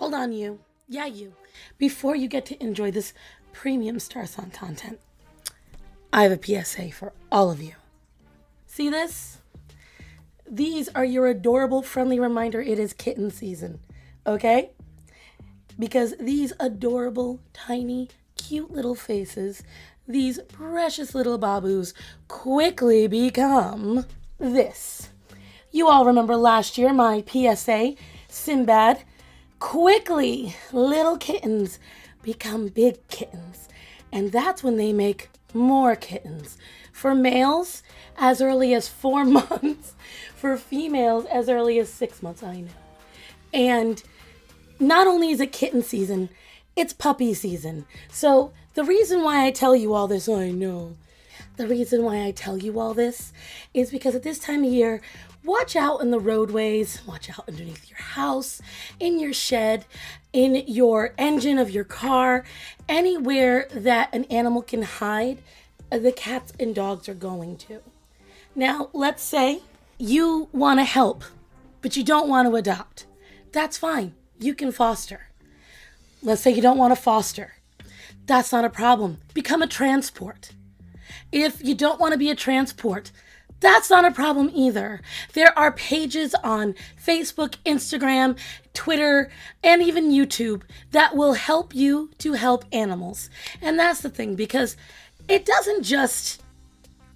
hold on, you. Yeah, you. Before you get to enjoy this premium Star Song content, I have a PSA for all of you. See this? These are your adorable, friendly reminder it is kitten season, okay? Because these adorable, tiny, cute little faces, these precious little babus, quickly become this. You all remember last year my PSA, Sinbad. Quickly, little kittens become big kittens. And that's when they make more kittens. For males, as early as 4 months. For females, as early as 6 months, I know. And not only is it kitten season, it's puppy season. So the reason why I tell you all this, the reason why I tell you all this is because at this time of year, watch out in the roadways, watch out underneath your house, in your shed, in your engine of your car, anywhere that an animal can hide, the cats and dogs are going to. Now, let's say you want to help, but you don't want to adopt. That's fine. You can foster. Let's say you don't want to foster. That's not a problem. Become a transport. If you don't want to be a transport, that's not a problem either. There are pages on Facebook, Instagram, Twitter, and even YouTube that will help you to help animals. And that's the thing, because it doesn't just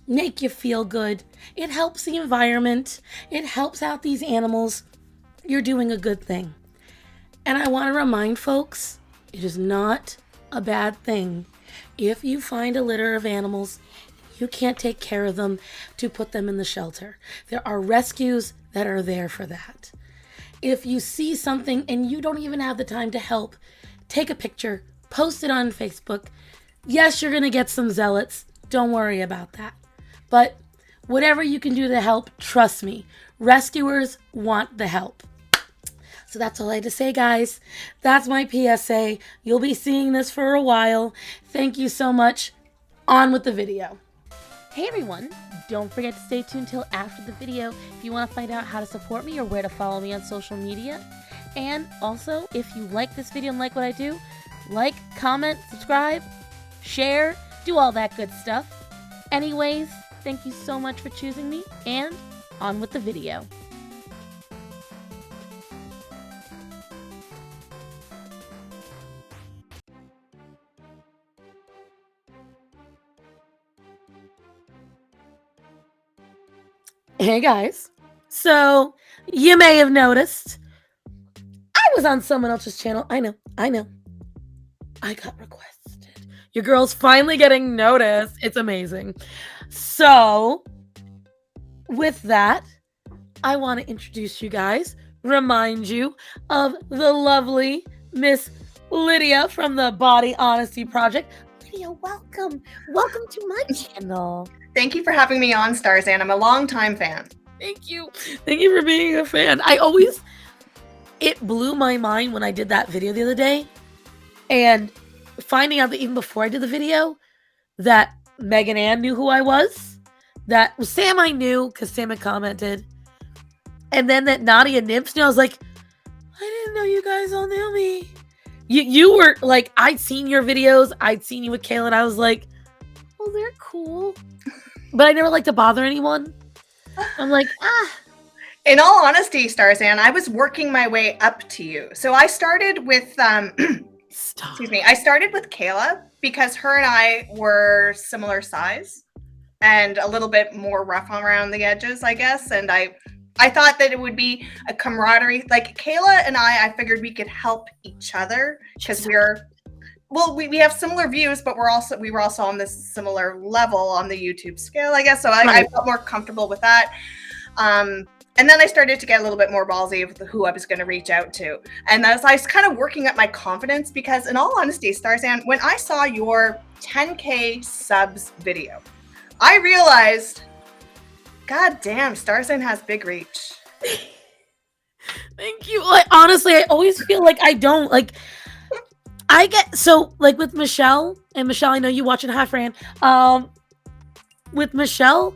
make you feel good. It helps the environment. It helps out these animals. You're doing a good thing. And I want to remind folks, it is not a bad thing if you find a litter of animals, you can't take care of them, to put them in the shelter. There are rescues that are there for that. If you see something and you don't even have the time to help, take a picture, post it on Facebook. Yes, you're going to get some zealots. Don't worry about that. But whatever you can do to help, trust me, rescuers want the help. So that's all I had to say, guys. That's my PSA. You'll be seeing this for a while. Thank you so much. On with the video. Hey everyone, don't forget to stay tuned till after the video if you want to find out how to support me or where to follow me on social media. And also, if you like this video and like what I do, like, comment, subscribe, share, do all that good stuff. Anyways, thank you so much for choosing me, and on with the video. Hey guys, so you may have noticed I was on someone else's channel. I know. I got requested. Your girl's finally getting noticed. It's amazing. So with that, I want to introduce you guys, remind you of the lovely Miss Lydia from the Body Honesty Project. Lydia, welcome. Welcome to my channel. Thank you for having me on, Starzan. I'm a longtime fan. Thank you. Thank you for being a fan. It blew my mind when I did that video the other day, and finding out that even before I did the video, that Megan Ann knew who I was, that Sam I knew because Sam had commented, and then that Nadia Nymphs knew. I was like, I didn't know you guys all knew me. You were like, I'd seen your videos, I'd seen you with Kayla, and I was like, oh, they're cool. But I never like to bother anyone. I'm like, In all honesty, Starzan, I was working my way up to you. So I started with, excuse me, I started with Kayla because her and I were similar size and a little bit more rough around the edges, I guess. And I thought that it would be a camaraderie. Like Kayla and I figured we could help each other because we have similar views, but we were also on this similar level on the YouTube scale, I guess. So I felt more comfortable with that. And then I started to get a little bit more ballsy with who I was going to reach out to. And as I was kind of working up my confidence, because in all honesty, Starzan, when I saw your 10K subs video, I realized, God damn, Starzan has big reach. Thank you. Like, honestly, I always feel like I don't. Like, I get, so, like, with Michelle, and Michelle, I know you watching Hi Fran. With Michelle,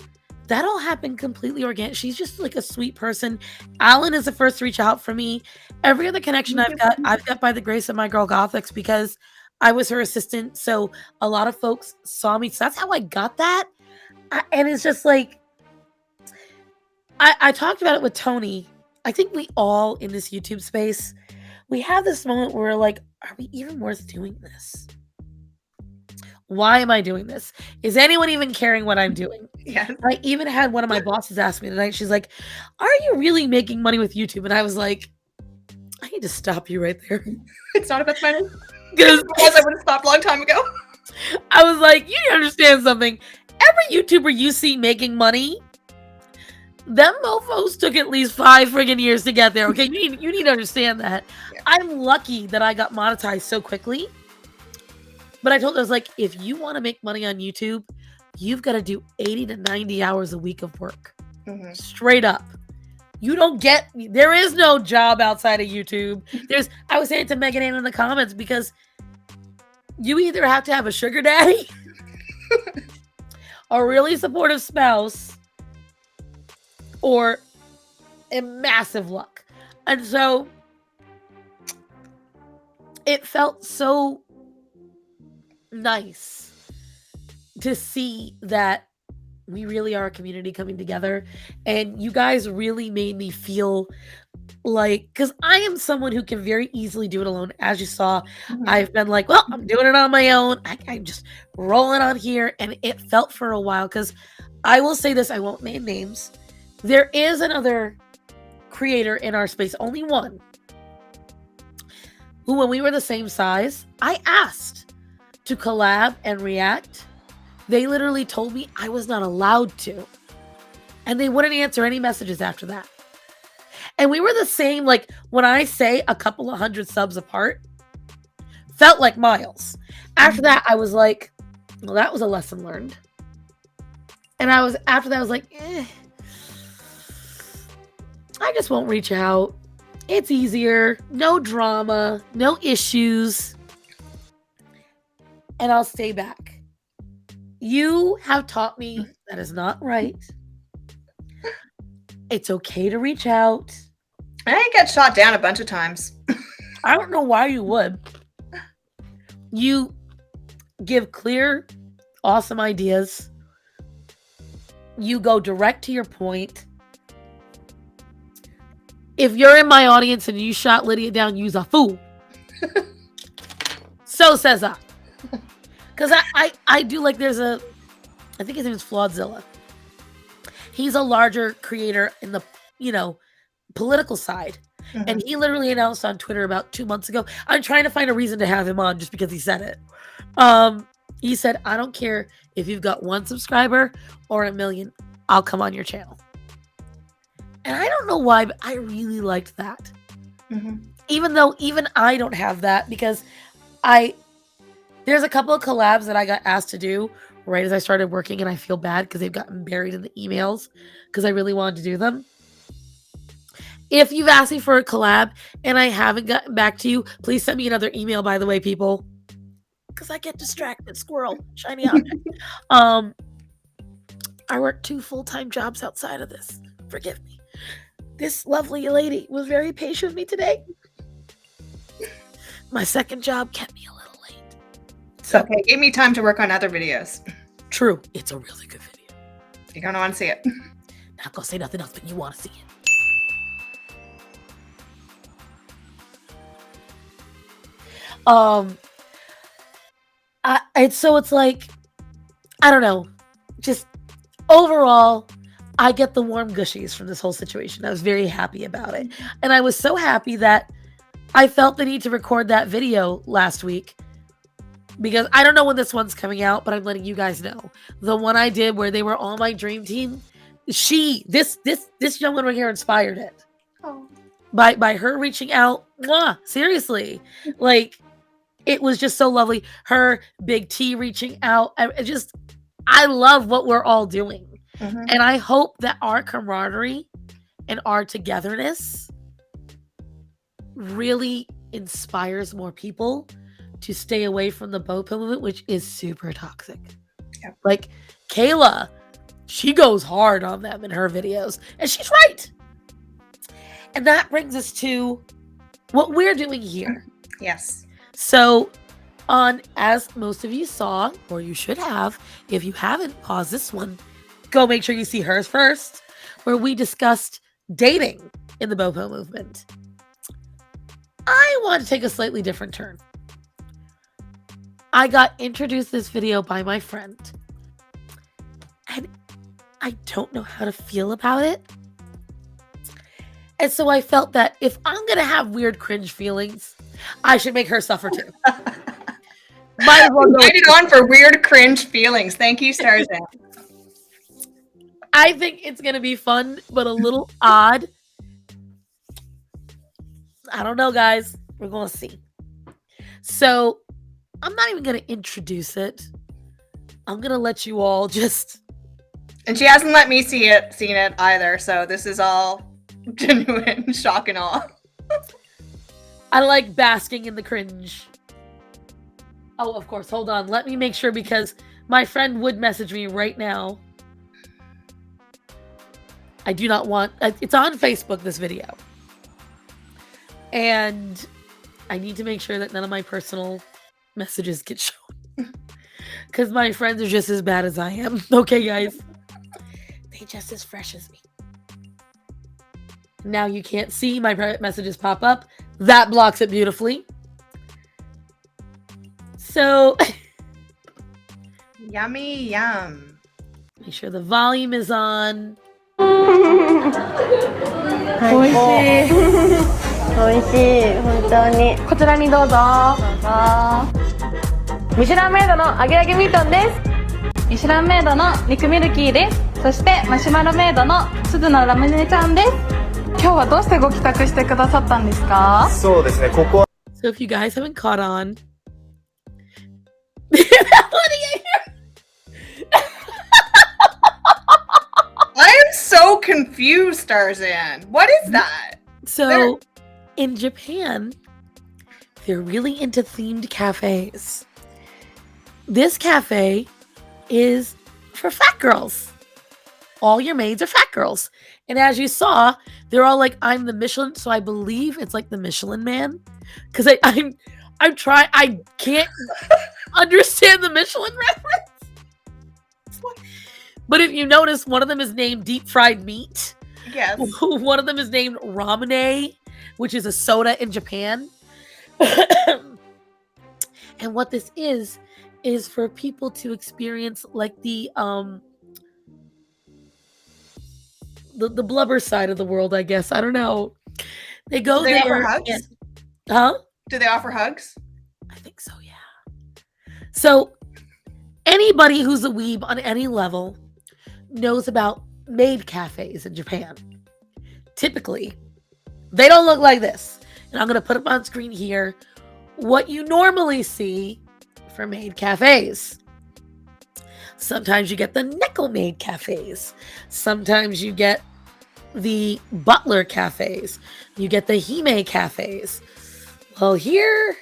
that all happened completely organic. She's just like a sweet person. Alan is the first to reach out for me. Every other connection I've got by the grace of my girl Gothics, because I was her assistant. So a lot of folks saw me. So that's how I got that. And it's just like, I talked about it with Tony. I think we all in this YouTube space, we have this moment where we're like, are we even worth doing this? Why am I doing this? Is anyone even caring what I'm doing? Yes. I even had one of my bosses ask me tonight, she's like, are you really making money with YouTube? And I was like, I need to stop you right there. It's not about money. Because I would have stopped a long time ago. I was like, you need to understand something. Every YouTuber you see making money, them mofos took at least 5 friggin' years to get there. Okay, you need to understand that. Yeah. I'm lucky that I got monetized so quickly. But I told her, I was like, if you want to make money on YouTube, you've got to do 80 to 90 hours a week of work. Mm-hmm. Straight up. There is no job outside of YouTube. I was saying to Megan Ann in the comments, because you either have to have a sugar daddy, a really supportive spouse, or a massive luck. And so it felt so nice to see that we really are a community coming together, and you guys really made me feel like, because I am someone who can very easily do it alone. As you saw, I've been like, well, I'm doing it on my own. I'm just rolling on here, and it felt for a while, because I will say this, I won't name names. There is another creator in our space, only one, who, when we were the same size, I asked to collab and react. They literally told me I was not allowed to. And they wouldn't answer any messages after that. And we were the same, like, when I say a couple of 100 subs apart, felt like miles. After that, I was like, well, that was a lesson learned. And after that, I was like, I just won't reach out. It's easier. No drama. No issues. And I'll stay back. You have taught me that is not right. It's okay to reach out. I get shot down a bunch of times. I don't know why you would. You give clear, awesome ideas. You go direct to your point. If you're in my audience and you shot Lydia down, you's a fool. So says I. Because I do, like, I think his name is Flawedzilla. He's a larger creator in the, political side. Mm-hmm. And he literally announced on Twitter about 2 months ago, I'm trying to find a reason to have him on just because he said it. He said, I don't care if you've got 1 subscriber or 1 million, I'll come on your channel. And I don't know why, but I really liked that. Mm-hmm. Even though even I don't have that, because there's a couple of collabs that I got asked to do right as I started working, and I feel bad because they've gotten buried in the emails because I really wanted to do them. If you've asked me for a collab and I haven't gotten back to you, please send me another email, by the way, people. Because I get distracted. Squirrel, shiny object. I work 2 full-time jobs outside of this. Forgive me. This lovely lady was very patient with me today. My second job kept me a little late. So okay, gave me time to work on other videos. True. It's a really good video. You're going to want to see it. Not going to say nothing else, but you want to see it. It's like, I don't know, just overall, I get the warm gushies from this whole situation. I was very happy about it. And I was so happy that I felt the need to record that video last week, because I don't know when this one's coming out, but I'm letting you guys know. The one I did where they were all my dream team, this young one right here inspired it. Oh. By her reaching out. Mwah, seriously. Like, it was just so lovely. Her, Big T reaching out. I love what we're all doing. Mm-hmm. And I hope that our camaraderie and our togetherness really inspires more people to stay away from the bow pill movement, which is super toxic. Yep. Like Kayla, She goes hard on them in her videos. And she's right. And that brings us to what we're doing here. Yes. So, as most of you saw, or you should have, if you haven't, pause this one. Go make sure you see hers first, where we discussed dating in the Bopo movement. I want to take a slightly different turn. I got introduced this video by my friend. And I don't know how to feel about it. And so I felt that if I'm going to have weird cringe feelings, I should make her suffer too. Might as well go. Invited on for weird cringe feelings. Thank you, Starzan. I think it's going to be fun, but a little odd. I don't know, guys. We're going to see. So I'm not even going to introduce it. I'm going to let you all just... And she hasn't let me seen it either, so this is all genuine shock and awe. I like basking in the cringe. Oh, of course. Hold on. Let me make sure, because my friend would message me right now. I do not want... It's on Facebook, this video. And I need to make sure that none of my personal messages get shown. Because my friends are just as bad as I am. Okay, guys? They just as fresh as me. Now you can't see my private messages pop up. That blocks it beautifully. So... Yummy yum. Make sure the volume is on. 美味しい美味しい本当にこちらにどうぞミシュランメイドの揚げ揚げミートンですミシュランメイドの肉ミルキーですそしてマシュマロメイドの鈴のラムネちゃんです今日はどうしてご帰宅してくださったんですかそうですねここ So if you guys haven't caught on. I am so confused, Starzan. What is that? So in Japan, they're really into themed cafes. This cafe is for fat girls. All your maids are fat girls. And as you saw, they're all like, I'm the Michelin. So I believe it's like the Michelin Man. Because I'm trying, I can't understand the Michelin reference. But if you notice, one of them is named Deep Fried Meat. Yes. One of them is named Ramune, which is a soda in Japan. And what this is for people to experience like the blubber side of the world, I guess. I don't know. They go Do they there. offer hugs? Huh? Do they offer hugs? I think so, yeah. So anybody who's a weeb on any level knows about maid cafes in Japan. Typically, they don't look like this. And I'm going to put up on screen here what you normally see for maid cafes. Sometimes you get the Neko maid cafes. Sometimes you get the butler cafes. You get the Hime cafes. Well, here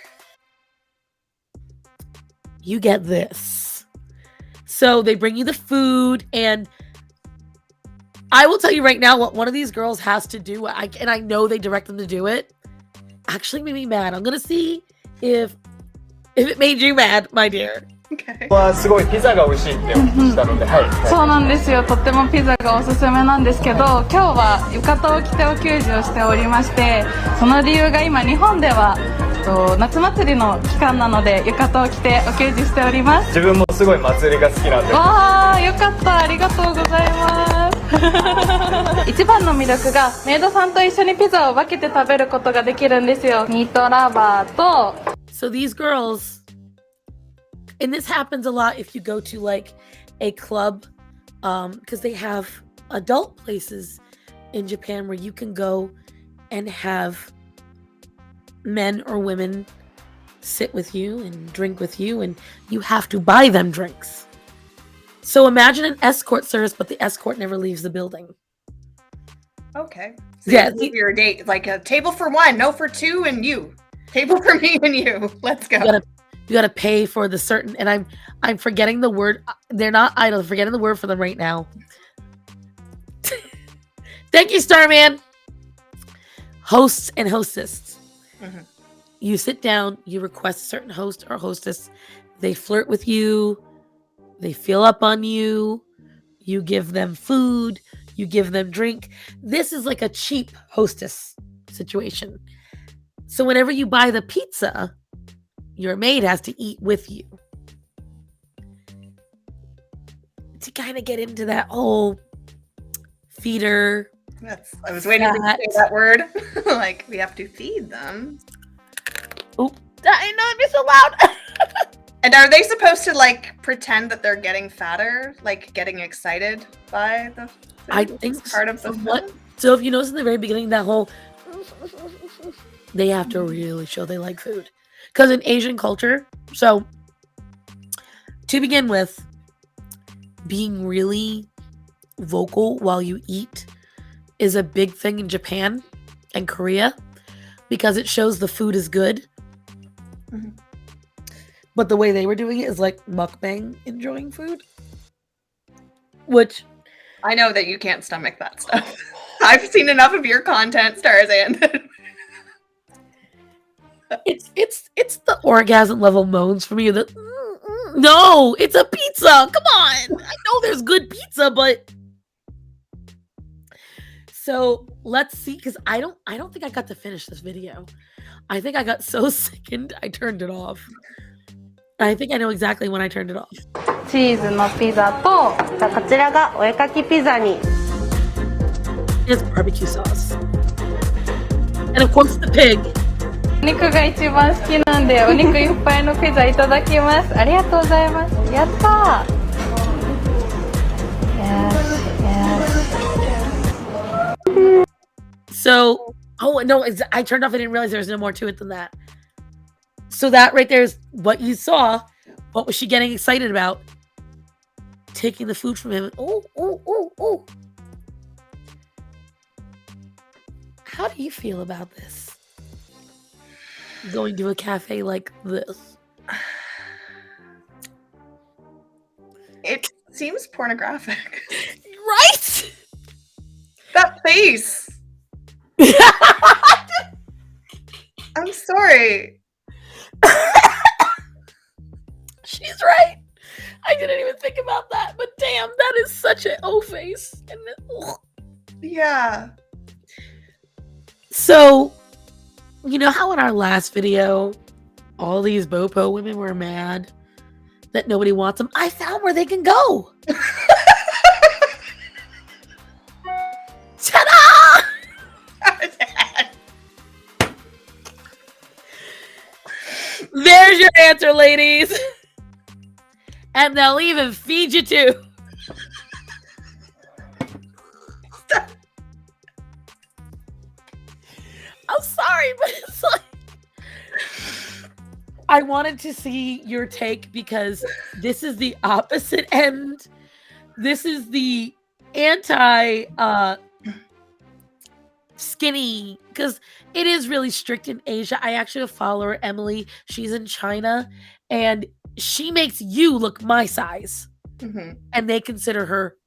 you get this. So they bring you the food, and I will tell you right now what one of these girls has to do, and I know they direct them to do it, actually made me mad. I'm going to see if it made you mad, my dear. Okay. はすごいピザが美味しいってお聞きしたので、はい。そうなんですよとってもピザがおすすめなんですけど今日は浴衣を着てお給仕をしておりましてその理由が今日本では夏祭りの期間なので浴衣を着てお給仕しております自分もすごい祭りが好きなんでわーよかったありがとうございます一番の魅力がメイドさんと一緒にピザを分けて食べることができるんですよミートラバーと So these girls, and this happens a lot if you go to like a club, because they have adult places in Japan where you can go and have men or women sit with you and drink with you, and you have to buy them drinks. So imagine an escort service, but the escort never leaves the building. Okay. So Yeah. you leave your date like a table for one, no for two, and you. Table for me and you. Let's go. You gotta pay for the certain, and I'm forgetting the word. They're not idle. I'm forgetting the word for them right now. Thank you, Starman. Hosts and hostess. Mhm. You sit down, you request a certain host or hostess. They flirt with you. They feel up on you. You give them food. You give them drink. This is like a cheap hostess situation. So whenever you buy the pizza, your maid has to eat with you. To kind of get into that whole feeder. I was waiting to say that word. Like, we have to feed them. Oh, I know it'd be so loud. And are they supposed to like pretend that they're getting fatter, like getting excited by the food? I think part of the what. So if you notice in the very beginning, that whole they have to really show they like food, because in Asian culture. So to begin with, being really vocal while you eat is a big thing in Japan and Korea because it shows the food is good. Mm-hmm. But the way they were doing it is like mukbang, enjoying food. Which I know that you can't stomach that stuff. I've seen enough of your content, Starzan. it's the orgasm level moans for me that no, it's a pizza. Come on. I know there's good pizza, but so let's see, because I don't think I got to finish this video. I think I got so sickened I turned it off. I think I know exactly when I turned it off. チーズのピザと、こちらがお絵かきピザに。 It's barbecue sauce. And of course the pig. お肉が一番好きなんで、お肉いっぱいのピザいただきます。ありがとうございます。やったー。So, oh no, I turned off. I didn't realize there was no more to it than that. So that right there is what you saw. What was she getting excited about? Taking the food from him. Oh. How do you feel about this? Going to a cafe like this? It seems pornographic. Right? That face. I'm sorry. She's right. I didn't even think about that, but damn, that is such an O face. And yeah. So, you know how in our last video, all these Bopo women were mad that nobody wants them? I found where they can go. Ta-da! There's your answer, ladies. And they'll even feed you too. I'm sorry, but it's like I wanted to see your take because this is the opposite end. This is the anti skinny, because it is really strict in Asia. I actually follow her, Emily. She's in China, and she makes you look my size, and they consider her.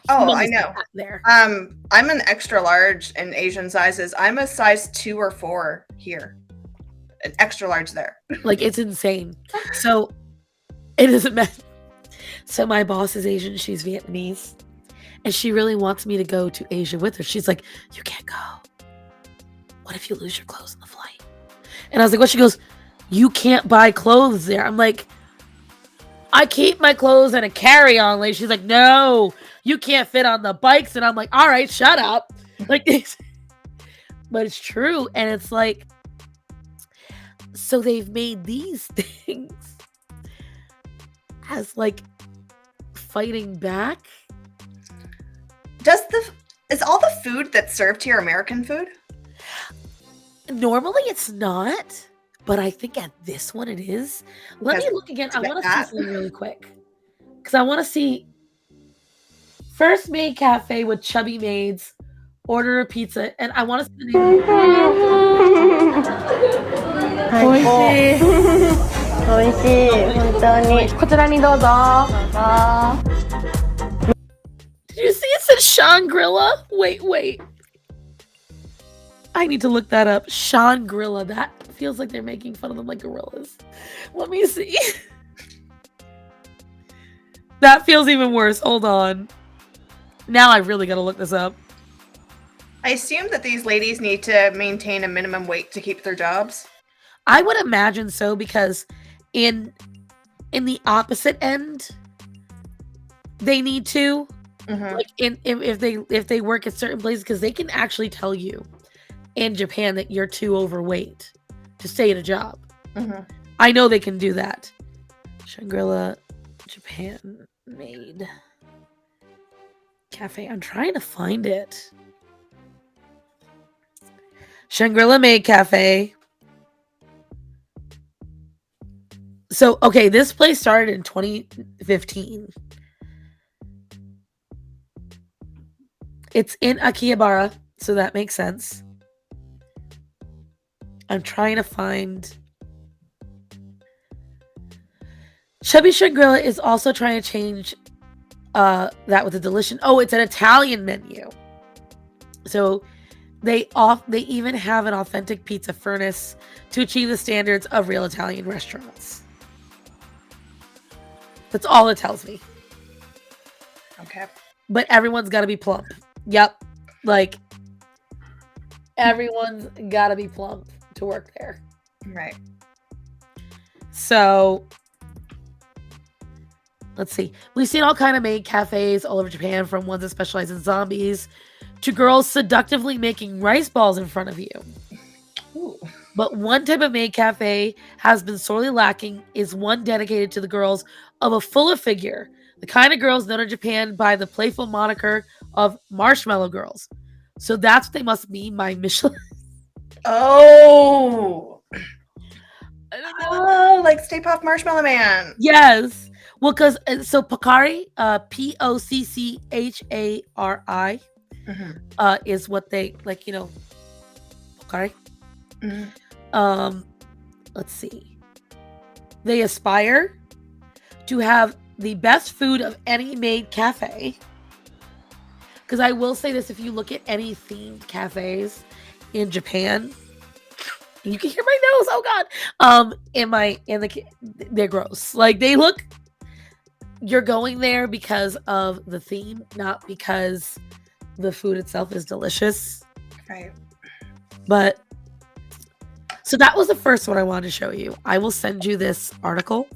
Oh, I know. There. I'm an extra large in Asian sizes. I'm a size 2 or 4 here. An extra large there. Like, it's insane. So it doesn't matter. So my boss is Asian. She's Vietnamese. And she really wants me to go to Asia with her. She's like, you can't go. What if you lose your clothes on the flight? And I was like, what? She goes, you can't buy clothes there. I'm like, I keep my clothes in a carry-on. Like, she's like, no, you can't fit on the bikes. And I'm like, all right, shut up. Like this. But it's true. And it's like, so they've made these things as like fighting back. Is all the food that's served here American food? Normally it's not, but I think at this one it is. Let me look again. I want to see something really quick. Because I want to see First Maid Cafe with chubby maids, order a pizza, and I want to see the name. Did you see it? Shangri-La? Wait. I need to look that up. Shangri-La. That feels like they're making fun of them like gorillas. Let me see. That feels even worse. Hold on. Now I really gotta look this up. I assume that these ladies need to maintain a minimum weight to keep their jobs. I would imagine so, because in the opposite end, they need to. Like if they work at certain places, because they can actually tell you in Japan that you're too overweight to stay at a job. I know they can do that. Shangri-La Japan Maid Cafe. I'm trying to find it. Shangri-La Maid Cafe. So, okay, this place started in 2015. It's in Akihabara, so that makes sense. I'm trying to find... Chubby Shangri-La is also trying to change that with a delicious... Oh, it's an Italian menu. So they even have an authentic pizza furnace to achieve the standards of real Italian restaurants. That's all it tells me. Okay. But everyone's got to be plump. Yep. Like, everyone's got to be plump to work there. Right. So, let's see. We've seen all kind of maid cafes all over Japan, from ones that specialize in zombies to girls seductively making rice balls in front of you. Ooh. But one type of maid cafe has been sorely lacking, is one dedicated to the girls of a fuller figure. The kind of girls known in Japan by the playful moniker of marshmallow girls. So that's what they must be, my Michelin. Oh. Oh, like Stay Puft Marshmallow Man. Yes. Well, because, so Poccari, Pochari, is what they, like, you know, Poccari. Let's see. They aspire to have the best food of any maid cafe. Because I will say this, if you look at any themed cafes in Japan, you can hear my nose, oh god. They're gross. Like, they look, you're going there because of the theme, not because the food itself is delicious. Right. But so that was the first one I wanted to show you. I will send you this article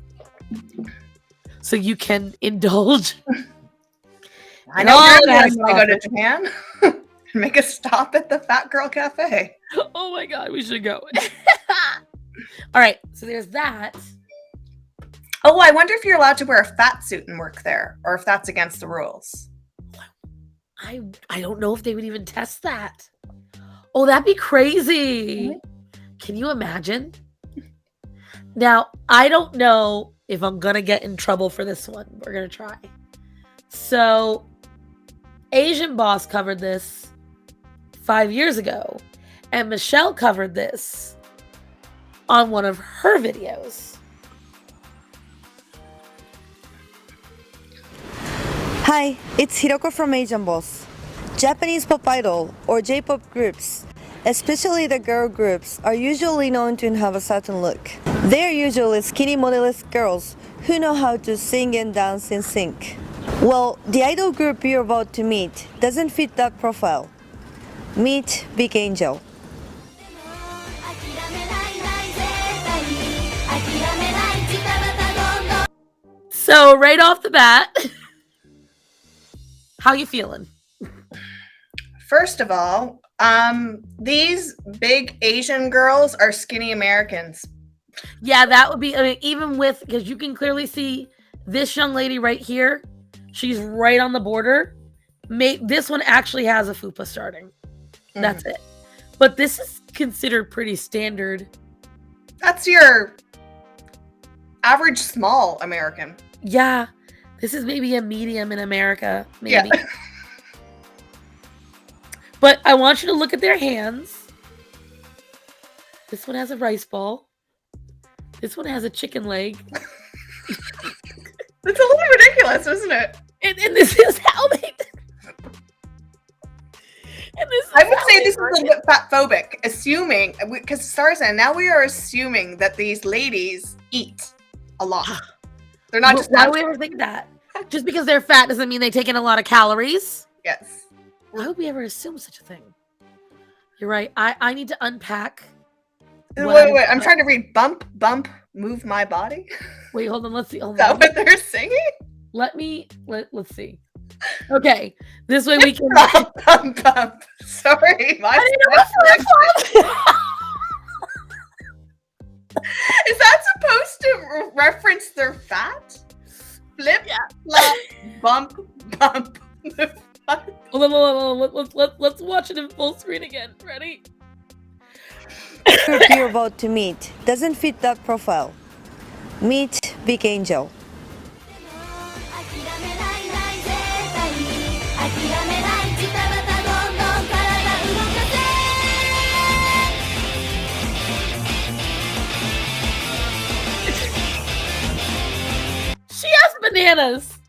so you can indulge. I know you're going to go to Japan and make a stop at the Fat Girl Cafe. Oh my god, we should go. All right, so there's that. Oh, I wonder if you're allowed to wear a fat suit and work there, or if that's against the rules. I don't know if they would even test that. Oh, that'd be crazy. Can you imagine? Now, I don't know if I'm going to get in trouble for this one. We're going to try. So, Asian Boss covered this 5 years ago, and Michelle covered this on one of her videos. Hi, it's Hiroko from Asian Boss. Japanese pop idol or J-pop groups, especially the girl groups, are usually known to have a certain look. They are usually skinny modelless girls who know how to sing and dance in sync. Well, the idol group you're about to meet doesn't fit that profile. Meet Big Angel. So, right off the bat, how you feeling? First of all, these big Asian girls are skinny Americans. Yeah, that would be, I mean, even with, because you can clearly see this young lady right here. She's right on the border. This one actually has a fupa starting. That's it. But this is considered pretty standard. That's your average small American. Yeah. This is maybe a medium in America. Maybe. Yeah. But I want you to look at their hands. This one has a rice ball. This one has a chicken leg. It's a little ridiculous, isn't it? And this is how they... And this is I would how say we this is a work little bit fat phobic, assuming because Starzan, now we are assuming that these ladies eat a lot. They're not But just why would we natural. ever think that? Just because they're fat doesn't mean they take in a lot of calories. Yes. Why would we ever assume such a thing? You're right. I need to unpack. Wait. I'm trying to read bump, move my body. Wait, hold on. Let's see. Hold Is that on. what they're singing? Let's see. Okay. This way we can. Bump. Sorry. I didn't know Is that supposed to reference their fat? Flip, flop, bump, move. Hold on. Let's watch it in full screen again. Ready? Group you're about to meet doesn't fit that profile. Meet Big Angel. She has bananas.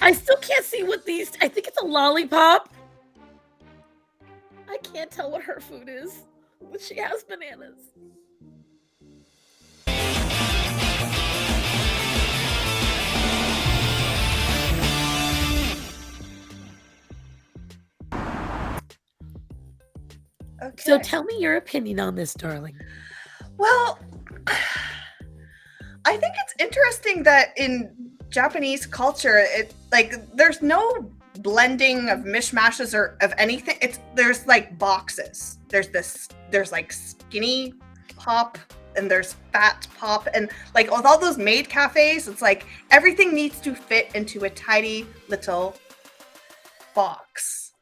I still can't see what these. I think it's a lollipop. I can't tell what her food is, but she has bananas. Okay. So tell me your opinion on this, darling. Well, I think it's interesting that in Japanese culture, there's no blending of mishmashes or of anything. There's like boxes. There's like skinny pop and there's fat pop, and like with all those maid cafes, it's like everything needs to fit into a tidy little box.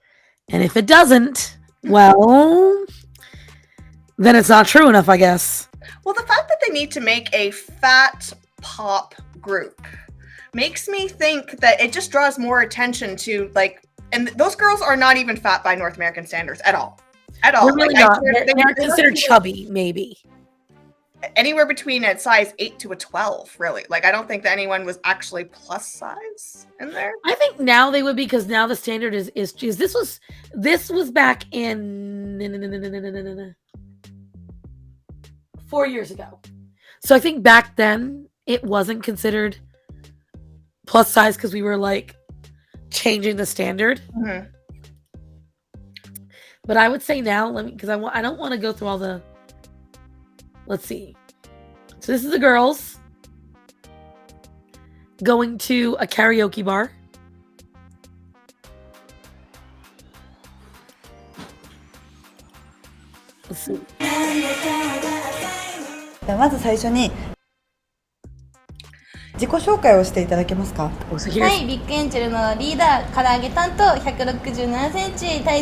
And if it doesn't, well, then it's not true enough, I guess. Well, the fact that they need to make a fat pop group makes me think that it just draws more attention to and those girls are not even fat by North American standards at all. At all. They're really not. They're considered chubby, maybe. Anywhere between a size 8 to a 12, really. Like, I don't think that anyone was actually plus size in there. I think now they would be, because now the standard is this was back in 4 years ago. So I think back then it wasn't considered plus size because we were like changing the standard. Mm-hmm. But I would say now, because I don't want to go through all the. Let's see. So this is the girls going to a karaoke bar. Let's see. まず最初に自己紹介をしていただけますか。はい、ビッグエンジェルのリーダー、唐揚げ担当、167センチ、今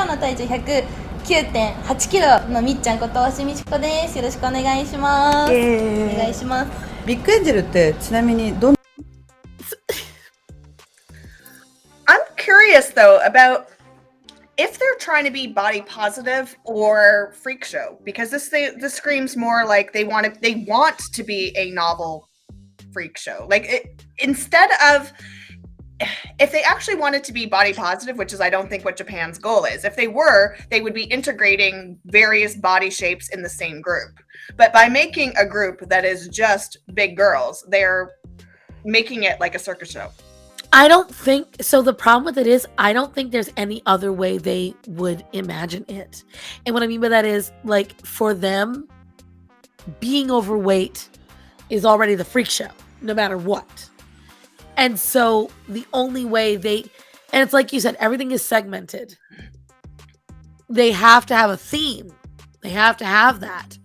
日の体重109.8キロのみっちゃんこと押見しこです。よろしくお願いします。お願いします。ビッグエンジェルってちなみにどん I'm curious though about if they're trying to be body positive or freak show, because this screams more like they want to be a novel freak show. Instead of, if they actually wanted to be body positive, which is I don't think what Japan's goal is. If they were, they would be integrating various body shapes in the same group. But by making a group that is just big girls, they're making it like a circus show. I don't think so. The problem with it is I don't think there's any other way they would imagine it. And what I mean by that is, like, for them, being overweight is already the freak show, no matter what. And so the only way and it's like you said, everything is segmented. They have to have a theme. They have to have that,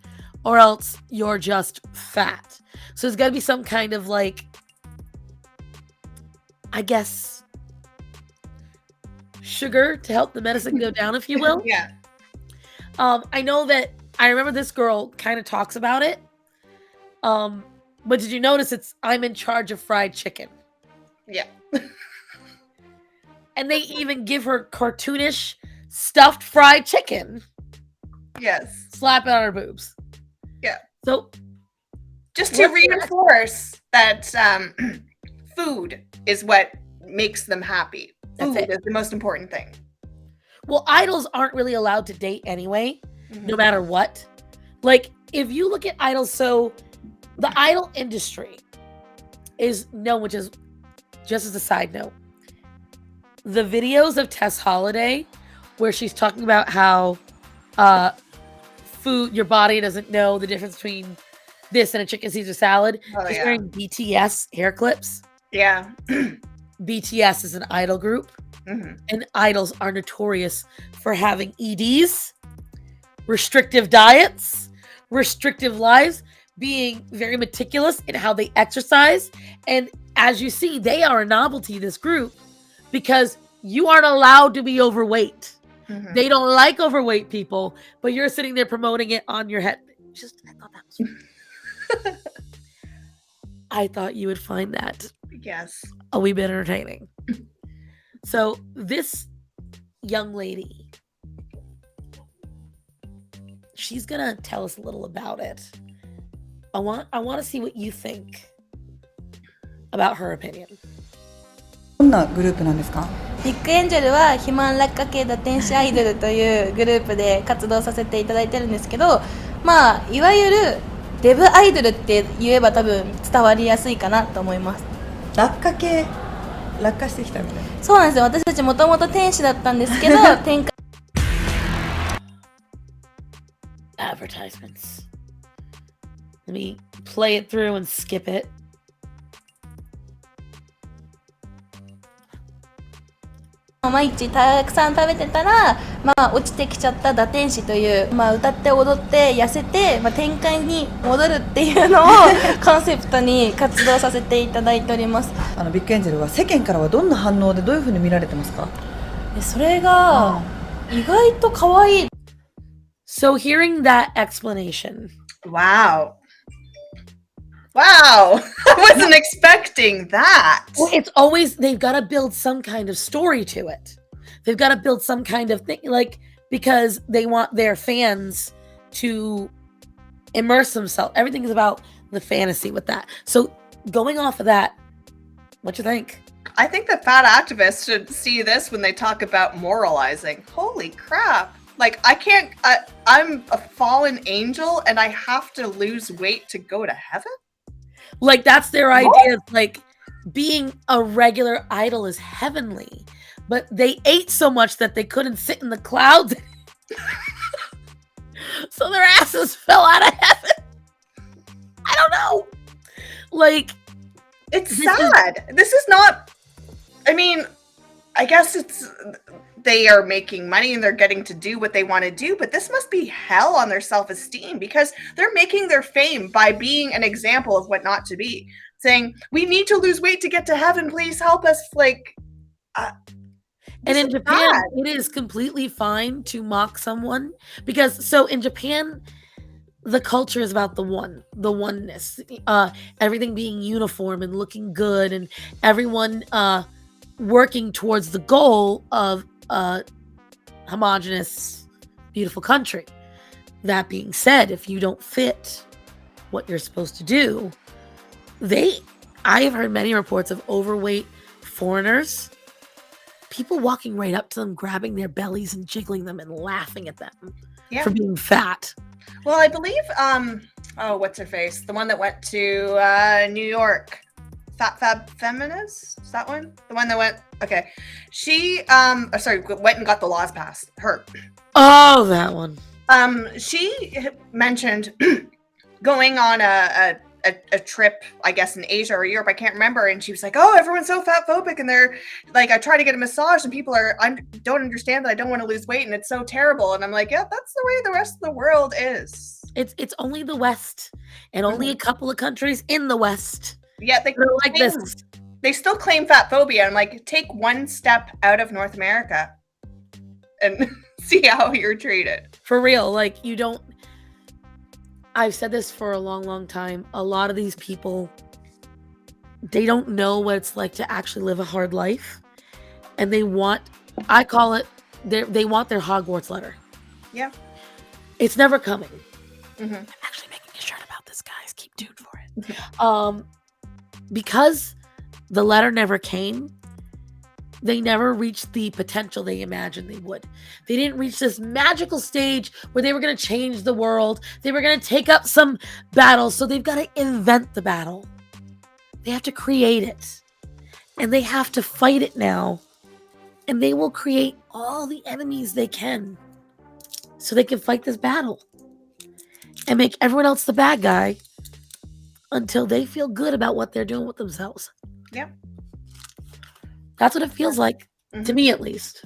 or else you're just fat. So there's got to be some kind of, like, I guess, sugar to help the medicine go down, if you will. Yeah. I know that I remember this girl kind of talks about it. But did you notice I'm in charge of fried chicken? Yeah. And they even give her cartoonish stuffed fried chicken. Yes. Slap it on her boobs. Yeah. So just to reinforce that food is what makes them happy. That's Food it. is the most important thing. Well, idols aren't really allowed to date anyway, Mm-hmm. no matter what. Like, if you look at idols, so the idol industry is known, which is just as a side note, the videos of Tess Holiday where she's talking about how food, your body doesn't know the difference between this and a chicken Caesar salad. Oh, She's yeah. wearing BTS hair clips. Yeah. BTS is an idol group, Mm-hmm. and idols are notorious for having EDs, restrictive diets, restrictive lives, being very meticulous in how they exercise. And as you see, they are a novelty, this group, because you aren't allowed to be overweight. Mm-hmm. They don't like overweight people, but you're sitting there promoting it on your head. I thought that was I thought you would find that Yes. a wee bit entertaining. So this young lady, she's gonna tell us a little about it. I want to see what you think about her opinion. どんなグループなんですか？ビッグエンジェルは肥満落下系打天使アイドルというグループで活動させていただいてるんですけど、まあいわゆるデブアイドルって言えば多分伝わりやすいかなと思います。落下してきたみたいな。そうなんですよ。私たちもともと天使だったんですけど展開 Advertisements. Let me play it through and skip it.「毎日たくさん食べてたら、まあ、落ちてきちゃった打天使という、まあ、歌って踊って痩せて、まあ、天界に戻るっていうのをコンセプトに活動させていただいております。ビッグエンジェルは世間からはどんな反応でどういうふうに見られてますか？それが意外と可愛い。 So hearing that explanation, Wow. Wow. I wasn't expecting that. well, it's always, they've got to build some kind of story to it. They've got to build some kind of thing, like, because they want their fans to immerse themselves. Everything is about the fantasy with that. So going off of that, what you think? I think the fat activists should see this when they talk about moralizing. Holy crap. Like, I'm a fallen angel and I have to lose weight to go to heaven? Like, that's their idea. Like, being a regular idol is heavenly, but they ate so much that they couldn't sit in the clouds. So their asses fell out of heaven. I don't know. Like, It's sad. This is not, I mean, I guess they are making money and they're getting to do what they want to do, but this must be hell on their self-esteem because they're making their fame by being an example of what not to be. Saying, we need to lose weight to get to heaven, please help us. Like, and in is Japan, bad. it is completely fine to mock someone because, so in Japan, the culture is about the oneness, everything being uniform and looking good, and everyone working towards the goal of a homogenous, beautiful country. That being said, if you don't fit what you're supposed to do, I have heard many reports of overweight foreigners, people walking right up to them, grabbing their bellies and jiggling them and laughing at them for being fat. Well, I believe, what's her face? The one that went to New York. Fat Feminist? Is that one? The one that went, okay. She, went and got the laws passed. Her. Oh, that one. She mentioned going on a trip, I guess in Asia or Europe, I can't remember, and she was like, oh, everyone's so fat phobic, and they're like, I try to get a massage and people don't understand that I don't want to lose weight and it's so terrible. And I'm like, yeah, that's the way the rest of the world is. It's only the West and only a couple of countries in the West. Yeah, they like this. They still claim fat phobia. I'm like, take one step out of North America and see how you're treated. For real, like I've said this for a long, long time. A lot of these people, they don't know what it's like to actually live a hard life. And they want, I call it, they want their Hogwarts letter. Yeah. It's never coming. Mm-hmm. I'm actually making a shirt about this, guys. Keep tuned for it. Because the letter never came. They never reached the potential they imagined they would. They didn't reach this magical stage where they were going to change the world. They were going to take up some battles. So they've got to invent the battle. They have to create it. And they have to fight it now. And they will create all the enemies they can so they can fight this battle and make everyone else the bad guy until they feel good about what they're doing with themselves. Yeah. That's what it feels like, to me at least.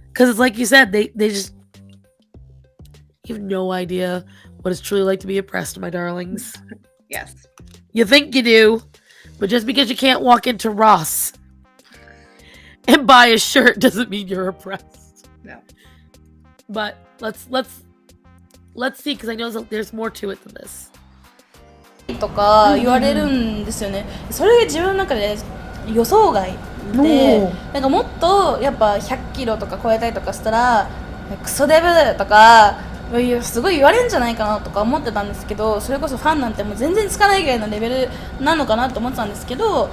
Because it's like you said, they just... You have no idea what it's truly like to be oppressed, my darlings. Yes. You think you do, but just because you can't walk into Ross and buy a shirt doesn't mean you're oppressed. No. But let's see, because I know there's more to it than this. とか言われるんですよね。それが自分の中で予想外で、なんかもっとやっぱ100キロとか超えたりとかしたらクソデブとかすごい言われるんじゃないかなとか思ってたんですけど、それこそファンなんてもう全然つかないぐらいのレベルなのかなと思ってたんですけど、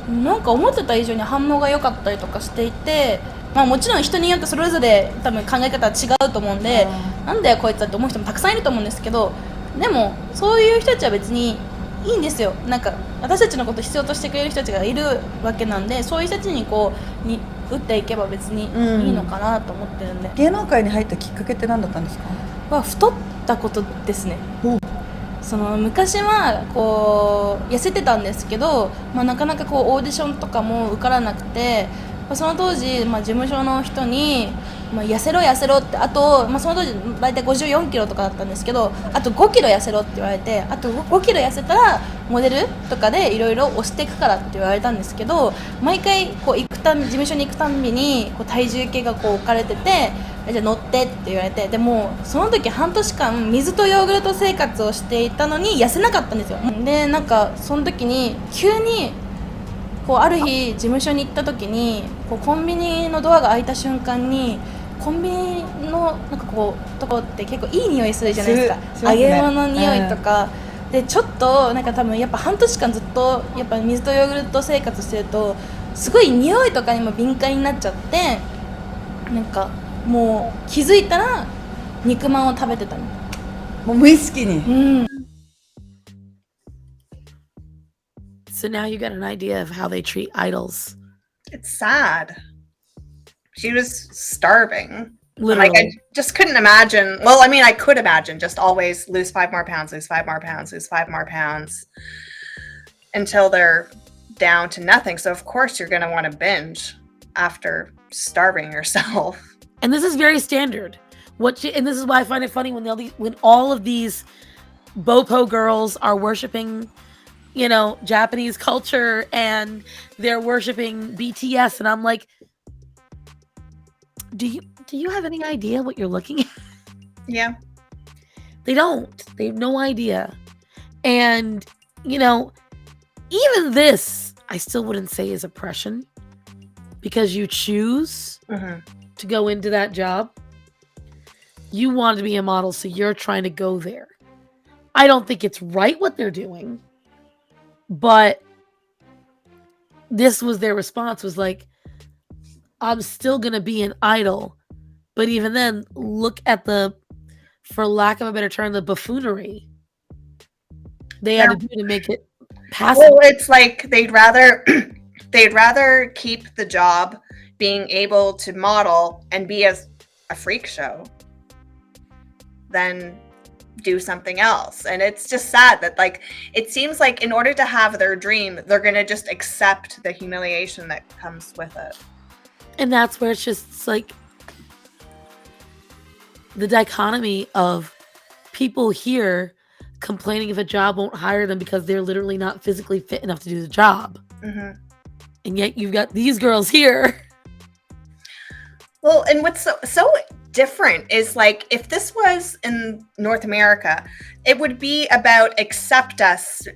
なんか思ってた以上に反応が良かったりとかしていて、まあもちろん人によってそれぞれ多分考え方は違うと思うんで、なんだよこいつだって思う人もたくさんいると思うんですけど、でもそういう人たちは別にいいんですよ。なんか私たちのことを必要としてくれる人たちがいるわけなんで、そういう人たちにこうに打っていけば別にいいのかなと思ってるんで。芸能界に入ったきっかけって何だったんですか？は太ったことですね。その昔はこう痩せてたんですけど、まあ、なかなかこうオーディションとかも受からなくて、まあ、その当時、まあ、事務所の人に、まあ、痩せろって、あと、まあ、その当時大体54キロとかだったんですけど、あと5キロ痩せろって言われて、あと5キロ痩せたらモデルとかでいろいろ押していくからって言われたんですけど、毎回こう事務所に行くたんびにこう体重計がこう置かれてて、じゃあ乗ってって言われて、でもその時半年間水とヨーグルト生活をしていたのに痩せなかったんですよ。でなんかその時に急にこうある日事務所に行った時にこうコンビニのドアが開いた瞬間に、コンビニのなんかこうとこって結構いい匂いするじゃないですか。揚げ物の匂いとか、でちょっとなんか多分やっぱ半年間ずっとやっぱ水とヨーグルト生活してるとすごい匂いとかにも敏感になっちゃって、なんかもう気づいたら肉まんを食べてたの。もう無意識に。So now you got an idea of how they treat idols. It's sad. She was starving. Literally. Like I just couldn't imagine. Well, I mean, I could imagine just always lose 5 more pounds, lose 5 more pounds, lose 5 more pounds until they're down to nothing. So of course you're going to want to binge after starving yourself. And this is very standard. And this is why I find it funny when all of these Bopo girls are worshiping, you know, Japanese culture and they're worshiping BTS, and I'm like, do you have any idea what you're looking at? Yeah. They don't. They have no idea. And, you know, even this, I still wouldn't say is oppression, because you choose to go into that job. You want to be a model, so you're trying to go there. I don't think it's right what they're doing, but this was their response, was like, I'm still going to be an idol. But even then, look at the, for lack of a better term, the buffoonery they had to do to make it passive. Well, it's like they'd rather keep the job being able to model and be a freak show than do something else. And it's just sad that, like, it seems like in order to have their dream, they're going to just accept the humiliation that comes with it. And that's where it's just like the dichotomy of people here complaining if a job won't hire them because they're literally not physically fit enough to do the job. And yet you've got these girls here. Well, and what's so different is, like, if this was in North America, it would be about accept us,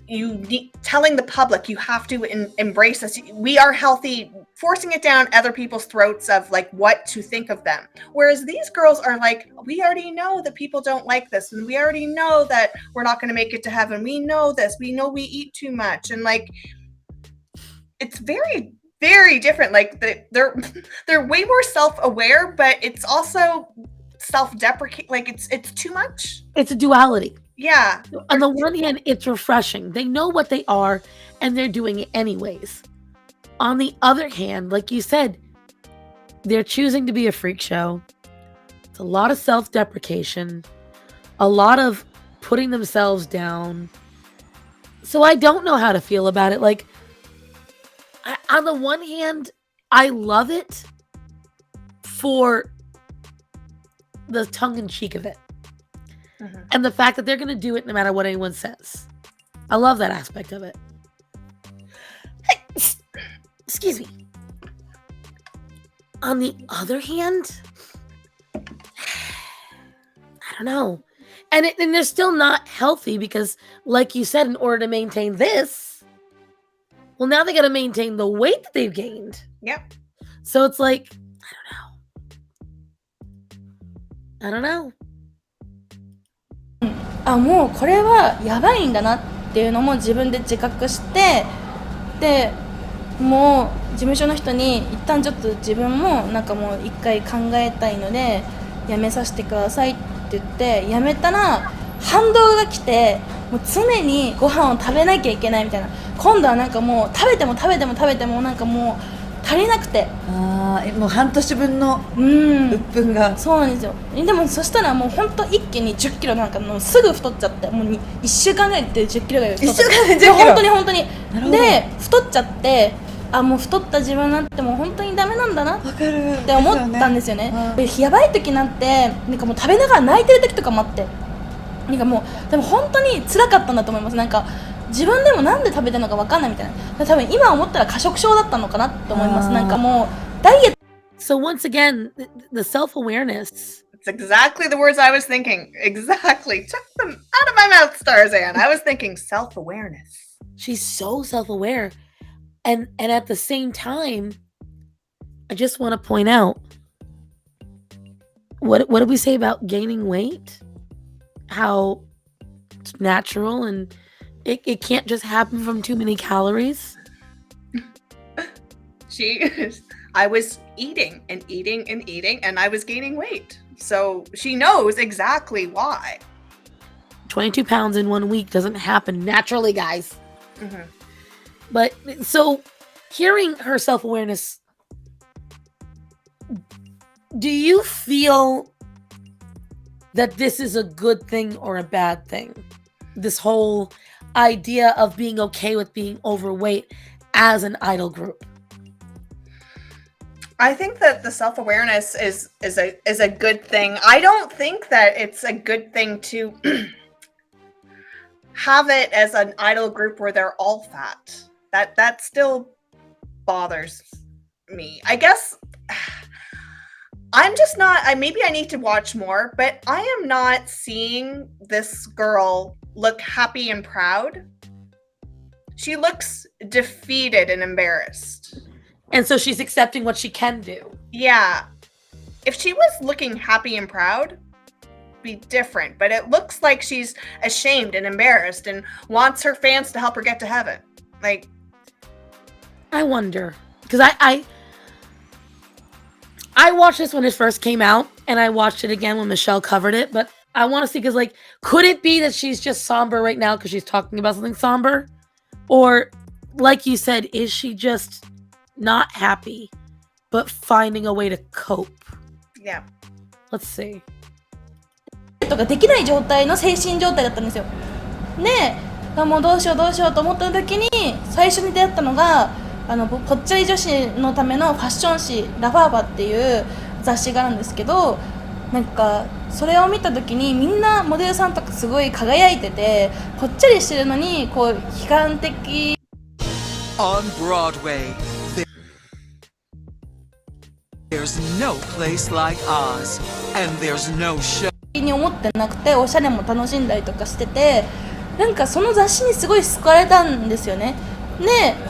telling the public you have to embrace us, we are healthy, forcing it down other people's throats of, like, what to think of them. Whereas these girls are like, we already know that people don't like this, and we already know that we're not going to make it to heaven. We know this. We know we eat too much. And, like, it's very, very different. Like they're way more self-aware, but it's also self-deprecating. Like it's too much. It's a duality. Yeah. On the one hand, it's refreshing. They know what they are and they're doing it anyways. On the other hand, like you said, they're choosing to be a freak show. It's a lot of self-deprecation, a lot of putting themselves down. So I don't know how to feel about it. Like, on the one hand, I love it for the tongue-in-cheek of it. And the fact that they're going to do it no matter what anyone says. I love that aspect of it. Hey, excuse me. On the other hand, I don't know. And they're still not healthy because, like you said, in order to maintain this, well, now they got to maintain the weight that they've gained. Yep. So it's like, I don't know. あ、もうこれはやばいんだなっていうのも自分で自覚して、でもう事務所の人に一旦ちょっと自分もなんかもう一回考えたいのでやめさせてくださいって言ってやめたら反動が来て、もう常にご飯を食べなきゃいけないみたいな。今度はなんかもう食べてもなんかもう足りなくて、もう半年分の鬱憤が、そうなんですよ。でもそしたらもう本当一気に10キロなんかもうすぐ太っちゃって、もう1週間ぐらいで10キロぐらい太っちゃって、1週間で10キロ、本当にで太っちゃって、あ、もう太った自分なんてもう本当にダメなんだなって思ったんですよね。でやばい時なんてなんかもう食べながら泣いてる時とかもあって、なんかもうでも本当に辛かったんだと思います。なんか自分でもなんで食べてるのか分かんないみたいな。多分今思ったら過食症だったのかなと思います。なんかもうダイエット。So once again, the self-awareness. It's exactly the words I was thinking. Exactly. Took them out of my mouth, Starzan. I was thinking self-awareness. She's so self-aware. And at the same time, I just want to point out, what did we say about gaining weight? How it's natural and it can't just happen from too many calories. I was eating and eating and eating and I was gaining weight. So she knows exactly why. 22 pounds in 1 week doesn't happen naturally, guys. But so hearing her self-awareness, do you feel that this is a good thing or a bad thing? This whole idea of being okay with being overweight as an idol group. I think that the self-awareness is a good thing. I don't think that it's a good thing to have it as an idol group where they're all fat. That still bothers me. I guess I'm just not, maybe I need to watch more, but I am not seeing this girl look happy and proud. She looks defeated and embarrassed. And so she's accepting what she can do. Yeah. If she was looking happy and proud, it'd be different. But it looks like she's ashamed and embarrassed and wants her fans to help her get to heaven. Like, I wonder. Because I watched this when it first came out, and I watched it again when Michelle covered it, but I want to see, because, like, could it be that she's just somber right now because she's talking about something somber? Or, like you said, is she just not happy, but finding a way to cope? Yeah. Let's see. とかできない状態の精神状態だったんですよ。で、もうどうしようと思った時に最初に出会ったのがぽっちゃり女子のためのファッション誌ラファーバっていう雑誌があるんですけど、なんかそれを見た時にみんなモデルさんとかすごい輝いてて、ぽっちゃりしてるのにこう悲観的。On Broadway, there's no place like Oz, and there's no show. に思ってなくて、おしゃれも楽しんだりとかしてて、なんかその雑誌にすごい救われたんですよね。で、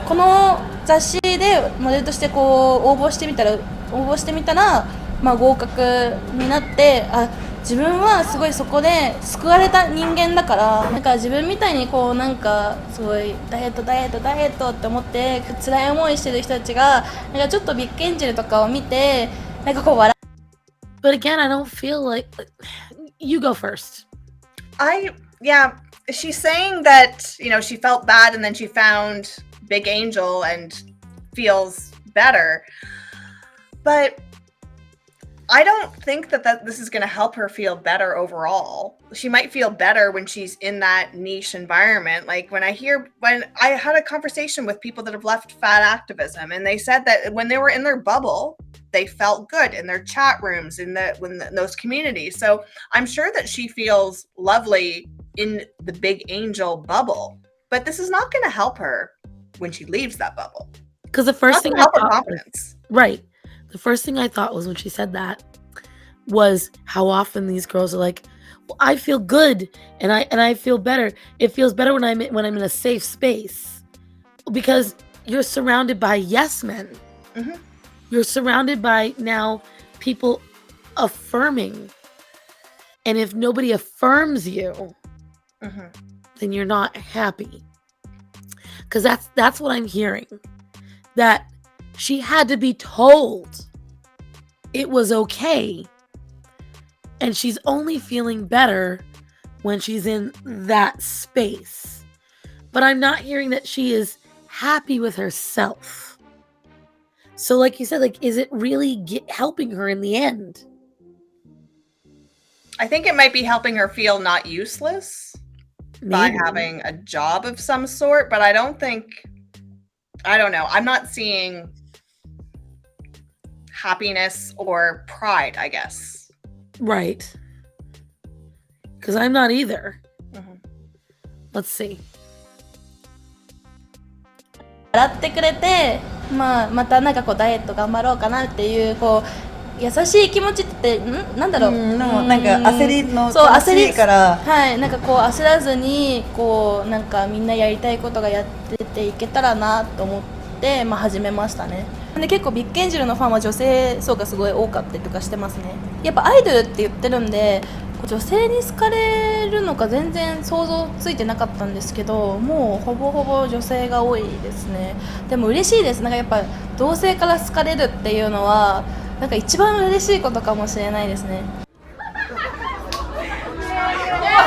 この雑誌でモデルとしてこう応募してみたら、まあ合格になって、あ、自分はすごいそこで救われた人間だから、なんか自分みたいにこうなんかすごいダイエットって思って辛い思いしてる人たちがなんかちょっとビッグエンジェルとかを見てなんかこう笑 But again, I don't feel like you go first. Yeah, she's saying that, you know, she felt bad and then she found Big Angel and feels better. But I don't think that this is going to help her feel better overall. She might feel better when she's in that niche environment. Like when I had a conversation with people that have left fat activism, and they said that when they were in their bubble, they felt good in their chat rooms, in those communities. So I'm sure that she feels lovely in the Big Angel bubble, but this is not going to help her when she leaves that bubble. Because the first thing I help her thought, confidence. right? The first thing I thought was when she said that was how often these girls are like, well, I feel good and I feel better. It feels better when I'm in a safe space, because you're surrounded by yes men. Mm-hmm. You're surrounded by now people affirming, and if nobody affirms you, Mm-hmm. then you're not happy. Because that's what I'm hearing. That she had to be told it was okay. And she's only feeling better when she's in that space. But I'm not hearing that she is happy with herself. So like you said, like, is it really helping her in the end? I think it might be helping her feel not useless by Maybe. having a job of some sort, but I don't know. I'm not seeing happiness or pride, I guess. Right. Because I'm not either. Mm-hmm. Let's see. 笑ってくれて、またなんかこうダイエット頑張ろうかなっていうこう優しい気持ちってなんだろう、なんか焦りのそう悲しいからはいなんかこう焦らずにこうなんかみんなやりたいことがやってていけたらなと思って、始めましたね。で結構ビッグエンジェルのファンは女性層がすごい多かったりとかしてますね。やっぱアイドルって言ってるんで女性に好かれるのか全然想像ついてなかったんですけど、もうほぼほぼ女性が多いですね。でも嬉しいです。なんかやっぱ同性から好かれるっていうのはなんか一番嬉しいことかもしれないですね。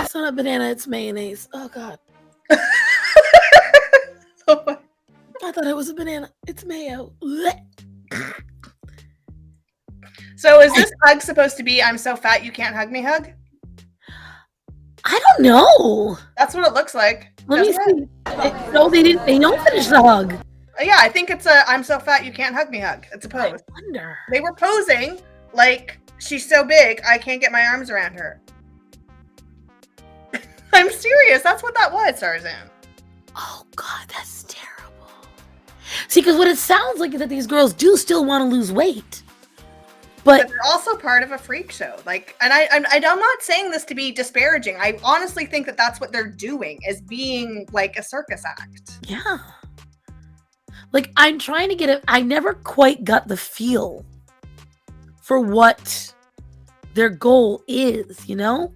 It's not a banana, it's mayonnaise. Oh God. I thought it was a banana. It's mayo. So is this hug supposed to be I'm so fat you can't hug me hug? I don't know. That's what it looks like. Let me doesn't see. No, they didn't. They don't finish the hug. Yeah, I think it's a I'm so fat you can't hug me hug. It's a pose. I wonder. They were posing like she's so big I can't get my arms around her. I'm serious. That's what that was, Tarzan. Oh God, that's terrible. See, because what it sounds like is that these girls do still want to lose weight, but they're also part of a freak show. Like, and I'm not saying this to be disparaging. I honestly think that that's what they're doing, is being like a circus act. Yeah. Like, I'm trying to get it. I never quite got the feel for what their goal is, you know?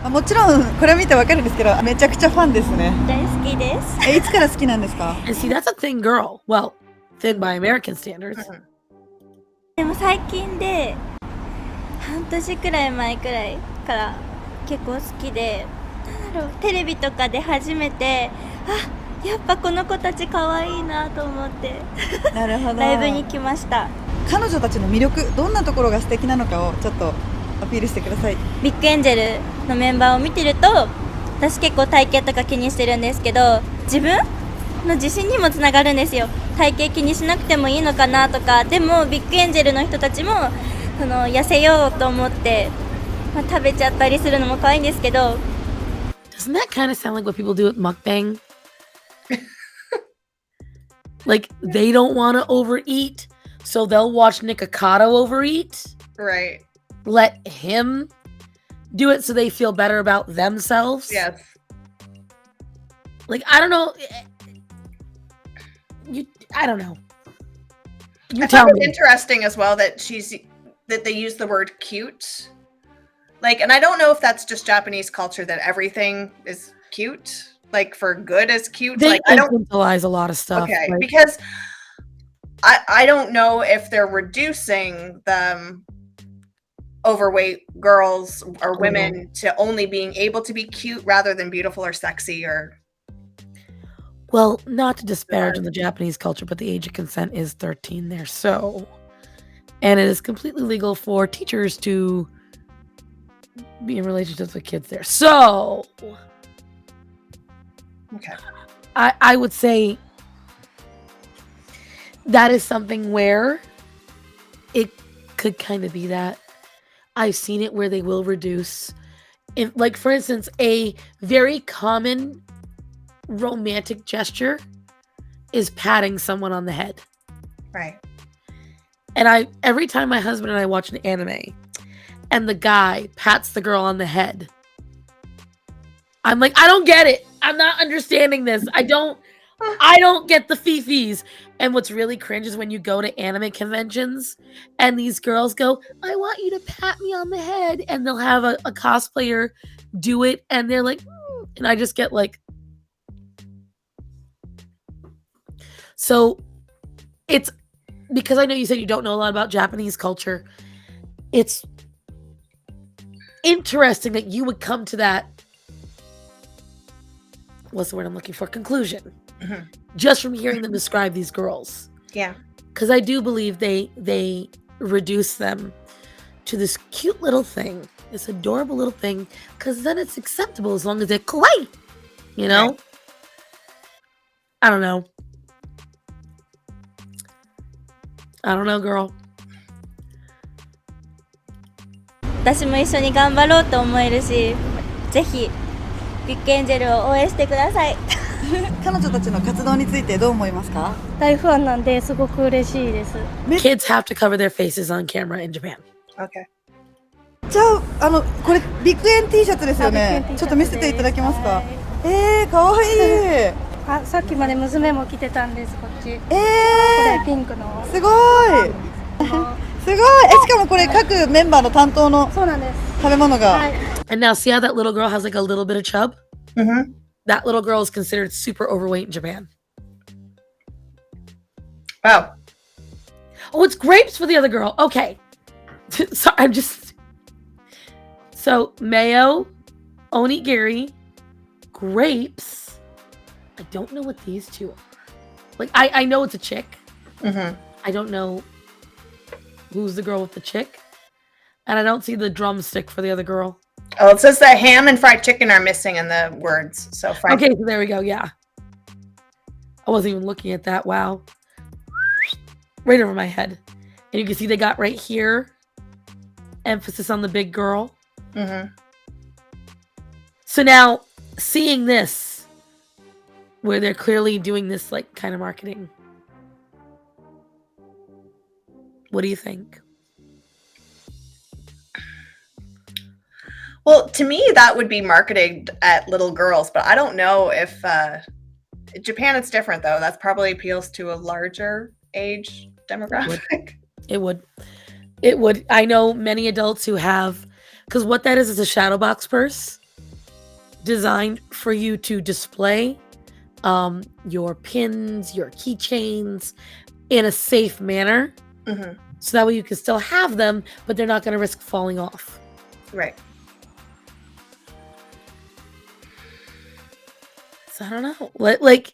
もちろんこれ見てわかるんですけど、めちゃくちゃファンですね。大好きです。いつから好きなんですか？ And see, that's a thin girl. Well, thin by American standards. でも最近で半年くらい前くらいから結構好きで、なんだろう、テレビとかで初めてやっぱこの子たち可愛いなと思ってなるほど。ライブに来ました。彼女たちの魅力、どんなところが素敵なのかをちょっとアピールしてください。ビッグエンジェルのメンバーを見てると、私結構体型とか気にしてるんですけど、自分の自信にもつながるんですよ。体型気にしなくてもいいのかなとか。でもビッグエンジェルの人たちも痩せようと思って、食べちゃったりするのも可愛いんですけど。 Doesn't that kind of sound like what people do at mukbang? Like, they don't want to overeat, so they'll watch Nikocado overeat. Right. Let him do it so they feel better about themselves. Yes. Like, I don't know. I don't know. You I tell thought it me. interesting as well that she's that they use the word cute. Like, and I don't know if that's just Japanese culture that everything is cute. Like, for good is cute. They Like, I don't infantilize a lot of stuff. Okay, like- because I don't know if they're reducing the overweight girls or women to only being able to be cute rather than beautiful or sexy or. Well, not to disparage on the Japanese culture, but the age of consent is 13 there. So, and it is completely legal for teachers to be in relationships with kids there. So, Okay. I would say that is something where it could kind of be that. I've seen it where they will reduce. If, like, for instance, a very common romantic gesture is patting someone on the head. Right. And every time my husband and I watch an anime and the guy pats the girl on the head, I'm like, I don't get it. I'm not understanding this. I don't get the fifis. And what's really cringe is when you go to anime conventions and these girls go, I want you to pat me on the head. And they'll have a cosplayer do it. And they're like, and I just get like, so it's because I know you said you don't know a lot about Japanese culture. It's interesting that you would come to that. What's the word I'm looking for? Conclusion. Mm-hmm. Just from hearing them describe these girls. Yeah. Because I do believe they reduce them to this cute little thing, this adorable little thing, because then it's acceptable as long as they're kawaii. You know? Right. I don't know. I don't know, girl. 私も一緒に頑張ろうと思えるし、ぜひビッグエンジェルを応援してください。彼女たちの活動についてどう思いますか？大ファンなんですごく嬉しいです。Kids have to cover their faces on camera in Japan. Okay. じゃあ、これビッグエン T シャツですよね。ちょっと見せていただけますか？かわいい。あ、さっきまで娘も着てたんです、こっち。これピンクの。すごい。すごい。しかもこれ各メンバーの担当のそうなんです。食べ物が。はい。And now see how that little girl has like a little bit of chub? Mm-hmm. That little girl is considered super overweight in Japan. Wow. Oh, it's grapes for the other girl. Okay. So I'm just... So, mayo, onigiri, grapes. I don't know what these two are. Like, I know it's a chick. Mm-hmm. I don't know who's the girl with the chick. And I don't see the drumstick for the other girl. Oh, it says that ham and fried chicken are missing in the words. So fried. Okay, so there we go. Yeah. I wasn't even looking at that. Wow. Right over my head. And you can see they got right here. Emphasis on the big girl. Mm-hmm. So now, seeing this, where they're clearly doing this like kind of marketing. What do you think? Well, to me, that would be marketed at little girls, but I don't know if Japan. It's different though. That probably appeals to a larger age demographic. It would. It would. I know many adults who have, because what that is a shadow box purse designed for you to display your pins, your keychains in a safe manner. Mm-hmm. So that way you can still have them, but they're not going to risk falling off. Right. So I don't know. Like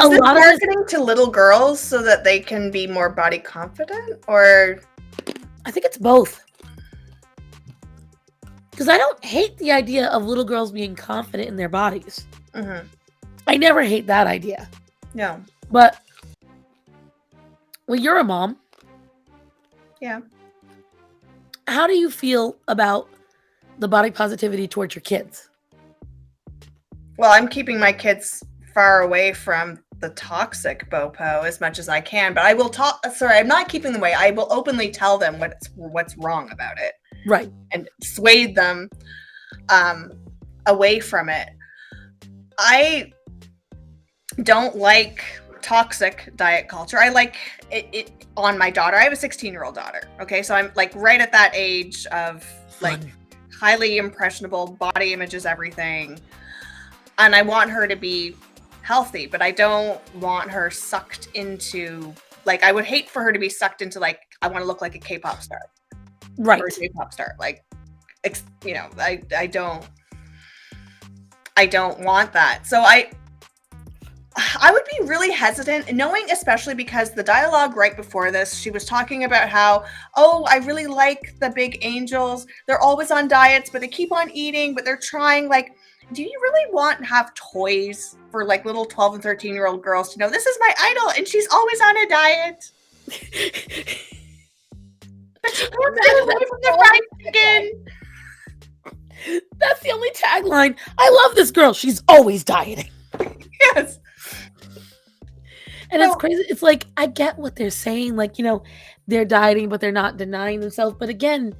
Is this marketing to little girls so that they can be more body confident, or? I think it's both. Because I don't hate the idea of little girls being confident in their bodies. Mm-hmm. I never hate that idea. No. But, well, you're a mom. Yeah. How do you feel about the body positivity towards your kids? Well, I'm keeping my kids far away from the toxic bopo as much as I can, but I will I'm not keeping them away. I will openly tell them what's wrong about it. Right. And sway them away from it. I don't like toxic diet culture. I like it on my daughter. I have a 16-year-old daughter. Okay, so I'm like right at that age of like highly impressionable, body image is everything, and I want her to be healthy, but I don't want her sucked into like, I would hate for her to be sucked into like, I want to look like a K-pop star, Right. or a K-pop star. Like, you know, I don't want that. So I would be really hesitant, knowing, especially because the dialogue right before this, she was talking about how, oh, I really like the big angels. They're always on diets, but they keep on eating, but they're trying. Like, do you really want to have toys for like little 12 and 13-year-old girls to know this is my idol and she's always on a diet? But she can't get away from the fried chicken. That's the only tagline. I love this girl. She's always dieting. Yes. And it's crazy. It's like, I get what they're saying. Like, you know, they're dieting, but they're not denying themselves. But again,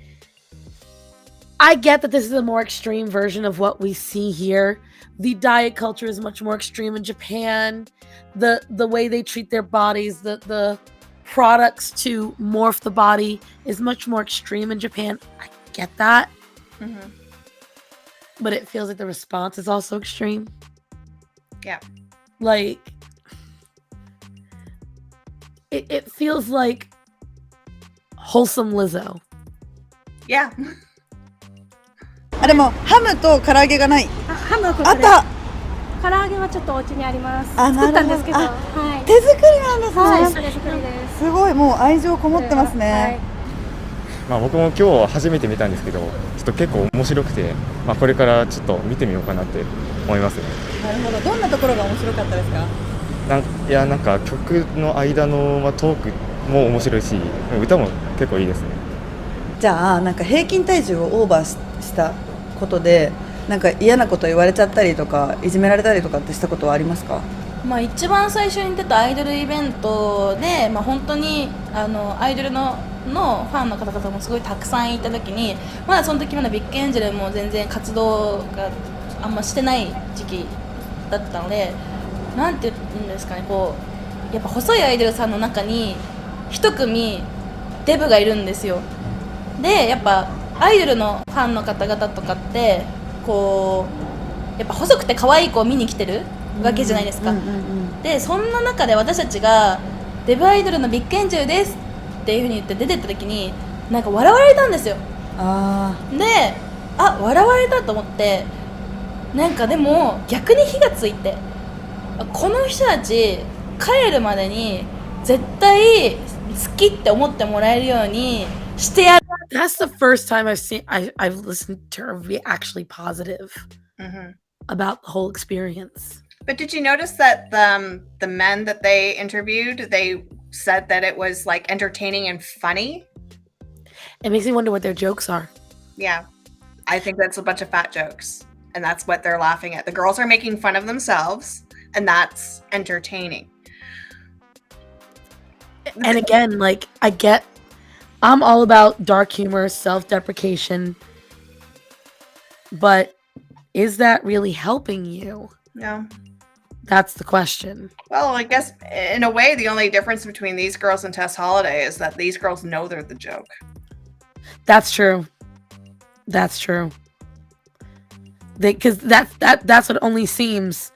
I get that this is a more extreme version of what we see here. The diet culture is much more extreme in Japan. The way they treat their bodies, the products to morph the body is much more extreme in Japan. I get that. Mm-hmm. But it feels like the response is also extreme. Yeah. Like, it feels like wholesome Lizzo. Yeah. あ、でもハムと唐揚げがない。あ、ハムはこれ。あった。唐揚げはちょっとお家にあります。あ、作ったんですけど、なるほど。はい。手作りなんですね。はい、手作りです。すごい、もう愛情こもってますはい。ね。まあ僕も今日初めて見たんですけど、ちょっと結構面白くて、まあこれからちょっと見てみようかなって思いますね。なるほど。どんなところが面白かったですか？なんか曲の間の、まあ、トークも面白いし、歌も結構いいですね。じゃあなんか平均体重をオーバーしたことでなんか嫌なこと言われちゃったりとかいじめられたりとかってしたことはありますか？まあ、一番最初に出たアイドルイベントで、まあ、本当にアイドルのファンの方々もすごいたくさんいた時に、まだその時まだビッグエンジェルも全然活動があんましてない時期だったので、なんて言うんですかね、こうやっぱ細いアイドルさんの中に一組デブがいるんですよ。でやっぱアイドルのファンの方々とかってこうやっぱ細くて可愛い子を見に来てるわけじゃないですか。でそんな中で私たちがデブアイドルのビッグエンジェルですっていう風に言って出てった時になんか笑われたんですよ。で笑われたと思って、なんかでも逆に火がついて、この人たち帰るまでに絶対好きって思ってもらえるようにしてやる。That's the first time I've listened to her be actually positive about the whole experience. But did you notice that the men that they interviewed, they said that it was like entertaining and funny? It makes me wonder what their jokes are. Yeah, I think that's a bunch of fat jokes, and that's what they're laughing at. The girls are making fun of themselves, and that's entertaining. And again, like, I'm all about dark humor, self-deprecation, but is that really helping you? No. That's the question. Well, I guess in a way, the only difference between these girls and Tess Holiday is that these girls know they're the joke. That's true. That's true. Because that's what only seems.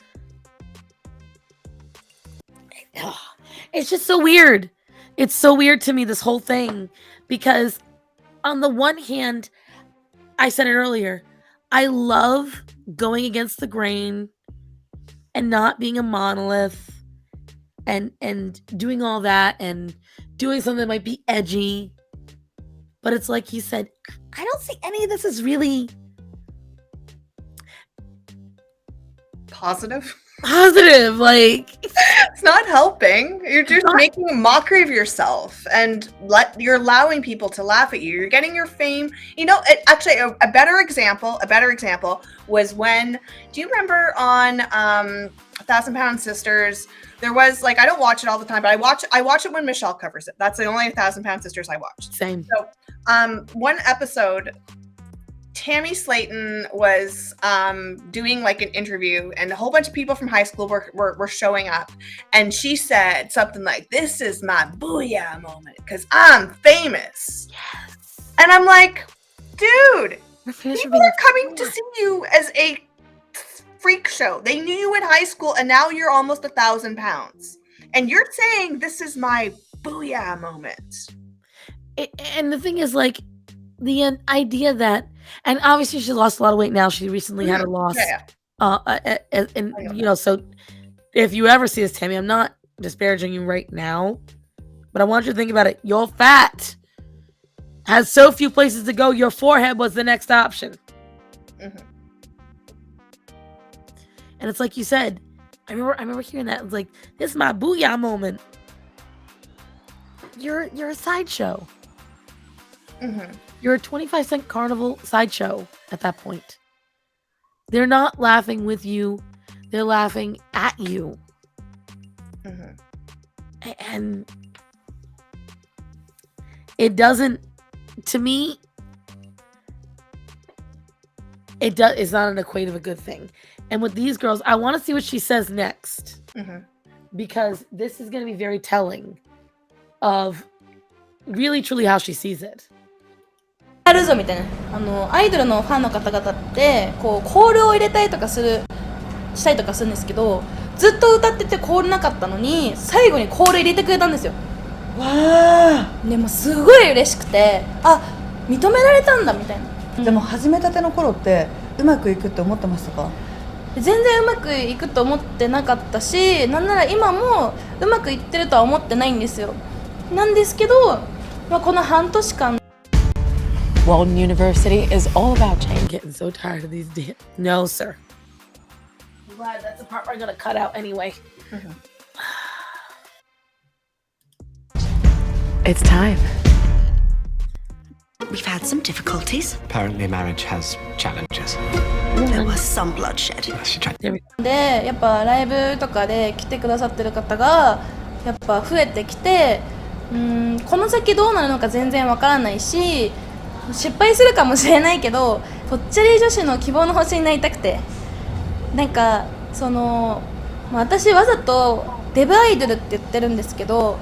It's just so weird. It's so weird to me, this whole thing, because on the one hand, I said it earlier, I love going against the grain and not being a monolith and doing all that and doing something that might be edgy. But it's like you said, I don't see any of this as really positive. Like, it's not helping. You're just making a mockery of yourself, and you're allowing people to laugh at you. You're getting your fame. You know, actually, a better example was when, do you remember on 1,000 Pound Sisters? There was, like, I don't watch it all the time, but I watch it when Michelle covers it. That's the only 1,000 Pound Sisters I watched. Same. So, one episode, Tammy Slayton was doing like an interview, and a whole bunch of people from high school were showing up, and she said something like, "This is my booyah moment because I'm famous." Yes. And I'm like, dude, people are coming to see you as a freak show. They knew you in high school, and now you're almost 1,000 pounds, and you're saying this is my booyah moment. And the thing is, like, the idea that, and obviously she lost a lot of weight now. She recently had a loss. Yeah. And you know, so if you ever see this, Tammy, I'm not disparaging you right now, but I want you to think about it. Your fat has so few places to go. Your forehead was the next option. Mhm. And it's like you said, I remember hearing that. It's like, this is my booyah moment. You're a sideshow. Mhm. You're a 25-cent carnival sideshow at that point. They're not laughing with you. They're laughing at you. Mhm. And it doesn't, to me, it's not an equate of a good thing. And with these girls, I want to see what she says next. Mhm. Because this is going to be very telling of really truly how she sees it. やるぞみたいな、アイドルのファンの方々ってこうコールを入れたりとかしたりとかするんですけど、ずっと歌っててコールなかったのに最後にコール入れてくれたんですよ。わあ。でもすごい嬉しくて、あ、認められたんだみたいな。でも始めたての頃ってうまくいくって思ってましたか？全然うまくいくと思ってなかったし、なんなら今もうまくいってるとは思ってないんですよ。なんですけど、この半年間 Walden University is all about change. I'm getting so tired of these days. No, sir. I'm glad that's the part we're going to cut out anyway. Mhm. It's time. We've had some difficulties. Apparently marriage has challenges. There was some bloodshed. She tried. でやっぱライブとかで来てくださってる方がやっぱ増えてきて、この先どうなるのか全然わからないし、失敗するかもしれないけど、ぽっちゃり女子の希望の星になりたくて、なんか私わざとデブアイドルって言ってるんですけど、